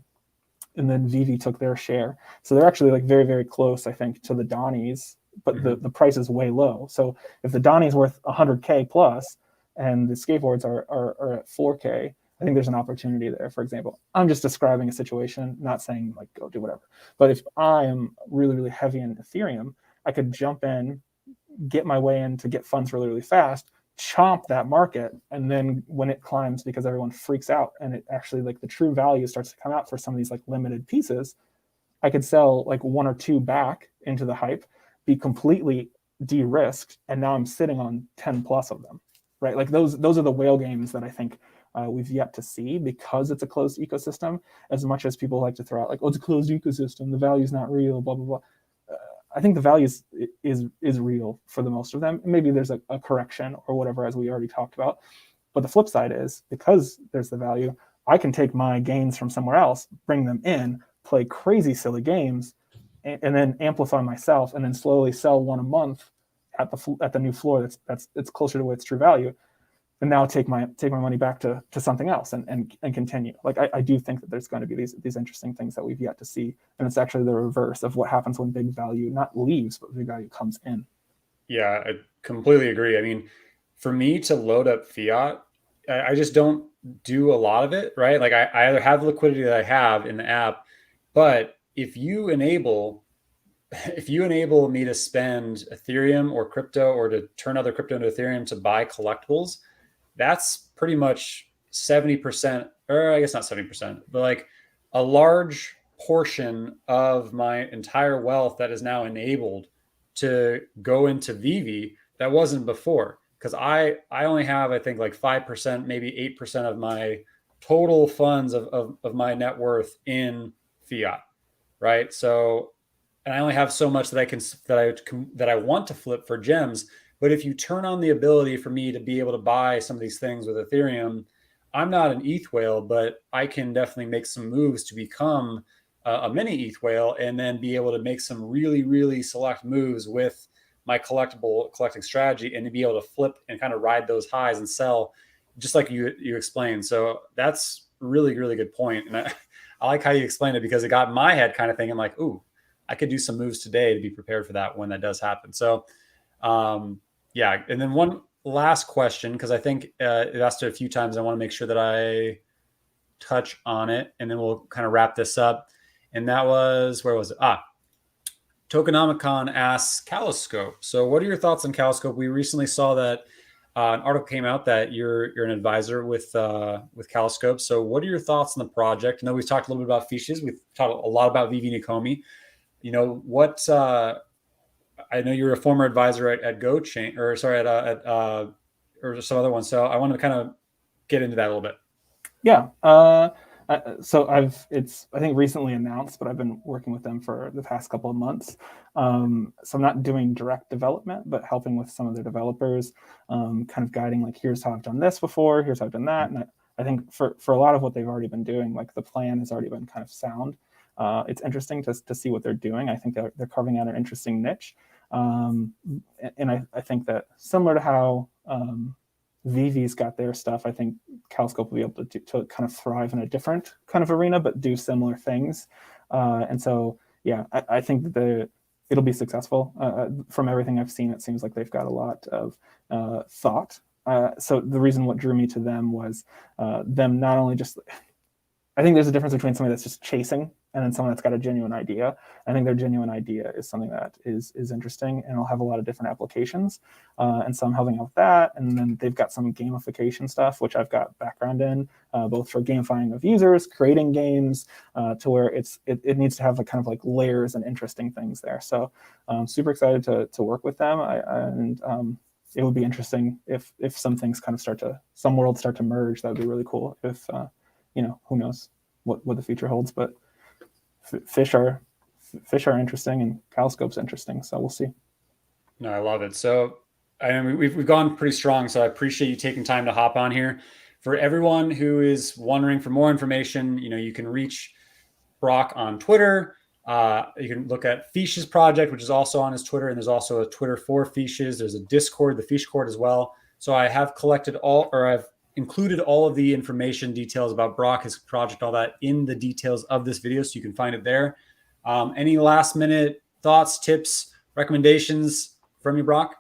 and then VV took their share. So they're actually like very, very close, I think, to the Donnies, but the price is way low. So if the Donnie's worth 100K plus and the skateboards are at 4K, I think there's an opportunity there. For example, I'm just describing a situation, not saying like go do whatever. But if I am really, really heavy in Ethereum, I could jump in, get my way in to get funds really, really fast, chomp that market, and then when it climbs because everyone freaks out and it actually like the true value starts to come out for some of these like limited pieces, I could sell like one or two back into the hype, be completely de-risked, and now I'm sitting on 10 plus of them, right? Like those are the whale games that I think we've yet to see, because it's a closed ecosystem. As much as people like to throw out like, oh, it's a closed ecosystem, the value's not real, blah blah blah. I think the value is real for the most of them. Maybe there's a correction or whatever, as we already talked about. But the flip side is, because there's the value, I can take my gains from somewhere else, bring them in, play crazy silly games, and then amplify myself, and then slowly sell one a month at the new floor that's closer to its true value, and now take my money back to something else and continue. Like I do think that there's going to be these interesting things that we've yet to see, and it's actually the reverse of what happens when big value not leaves, but big value comes in. Yeah, I completely agree. I mean, for me to load up fiat, I just don't do a lot of it, right? Like I either have liquidity that I have in the app, but if you enable me to spend Ethereum or crypto, or to turn other crypto into Ethereum to buy collectibles, that's pretty much 70%, or I guess not 70%, but like a large portion of my entire wealth that is now enabled to go into VV that wasn't before. Because I only have, I think, like 5%, maybe 8% of my total funds of my net worth in fiat, right? So, and I only have so much that I want to flip for gems. But if you turn on the ability for me to be able to buy some of these things with Ethereum, I'm not an ETH whale, but I can definitely make some moves to become a mini ETH whale, and then be able to make some really, really select moves with my collecting strategy, and to be able to flip and kind of ride those highs and sell, just like you explained. So that's really, really good point. And I like how you explained it, because it got my head kind of thinking like, ooh, I could do some moves today to be prepared for that when that does happen. So, yeah. And then one last question, because I think it asked it a few times. I want to make sure that I touch on it, and then we'll kind of wrap this up. And that was, where was it? Tokenomicon asks Caloscope. So what are your thoughts on Caloscope? We recently saw that an article came out that you're an advisor with Caloscope. So what are your thoughts on the project? I know we've talked a little bit about fishes. We've talked a lot about VV and Ecomi. What I know you're a former advisor at GoChain, or sorry, or some other one. So I want to kind of get into that a little bit. Yeah. So it's I think recently announced, but I've been working with them for the past couple of months. So I'm not doing direct development, but helping with some of their developers, kind of guiding like, here's how I've done this before, here's how I've done that. And I think for a lot of what they've already been doing, like the plan has already been kind of sound. It's interesting to see what they're doing. I think they're carving out an interesting niche. And I think that similar to how VeveVerse got their stuff, I think CalScope will be able to kind of thrive in a different kind of arena, but do similar things. And so, yeah, I think that it'll be successful. From everything I've seen, it seems like they've got a lot of thought. So the reason what drew me to them was them not only just, I think there's a difference between somebody that's just chasing and then someone that's got a genuine idea. I think their genuine idea is something that is interesting and will have a lot of different applications. And so I'm helping out with that. And then they've got some gamification stuff, which I've got background in, both for gamifying of users, creating games, to where it needs to have a kind of like layers and interesting things there. So I'm super excited to work with them. It would be interesting if some things kind of some worlds start to merge. That would be really cool. If who knows what the future holds, but fish are interesting and CalScope's interesting. So we'll see. No, I love it. So I mean, we've gone pretty strong. So I appreciate you taking time to hop on here. For everyone who is wondering for more information, you can reach Brock on Twitter. You can look at Fish's project, which is also on his Twitter, and there's also a Twitter for Fishes. There's a Discord, the Fish Court as well. So I have I've included all of the information details about Brock, his project, all that in the details of this video, so you can find it there. Any last minute thoughts, tips, recommendations from you, Brock?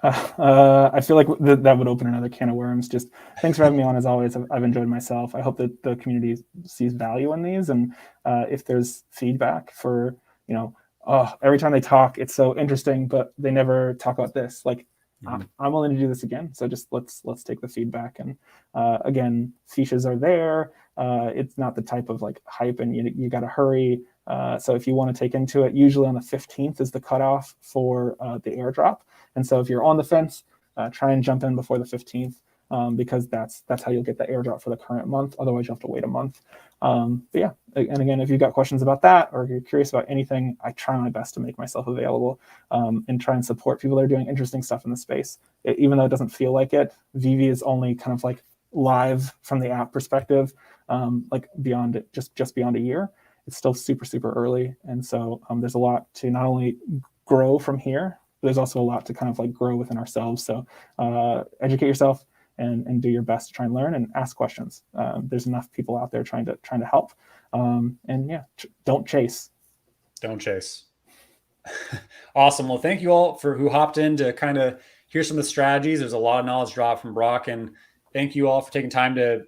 I feel like that would open another can of worms. Just thanks for having me on as always. I've enjoyed myself. I hope that the community sees value in these. And if there's feedback for, every time they talk, it's so interesting, but they never talk about this. Like, I'm willing to do this again. So just let's take the feedback. And again, fiches are there. It's not the type of like hype and you got to hurry. So if you want to take into it, usually on the 15th is the cutoff for the airdrop. And so if you're on the fence, try and jump in before the 15th, because that's how you'll get the airdrop for the current month. Otherwise, you'll have to wait a month. But yeah, and again, if you've got questions about that or if you're curious about anything, I try my best to make myself available and try and support people that are doing interesting stuff in the space. Even though it doesn't feel like it, Veve is only kind of like live from the app perspective, like beyond it, just beyond a year. It's still super, super early. And so there's a lot to not only grow from here, but there's also a lot to kind of like grow within ourselves. So educate yourself and do your best to try and learn and ask questions. There's enough people out there trying to help. And yeah, don't chase. Don't chase. Awesome. Well, thank you all who hopped in to kind of hear some of the strategies. There's a lot of knowledge dropped from Brock, and thank you all for taking time to,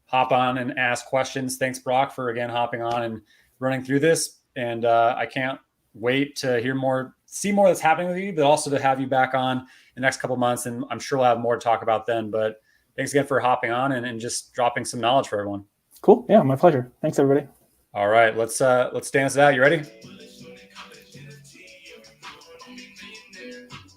hop on and ask questions. Thanks, Brock, for again hopping on and running through this. And I can't wait to see more that's happening with you, but also to have you back on the next couple of months. And I'm sure we'll have more to talk about then. But thanks again for hopping on and just dropping some knowledge for everyone. Cool. Yeah, my pleasure. Thanks, everybody. All right, let's dance it out. You ready?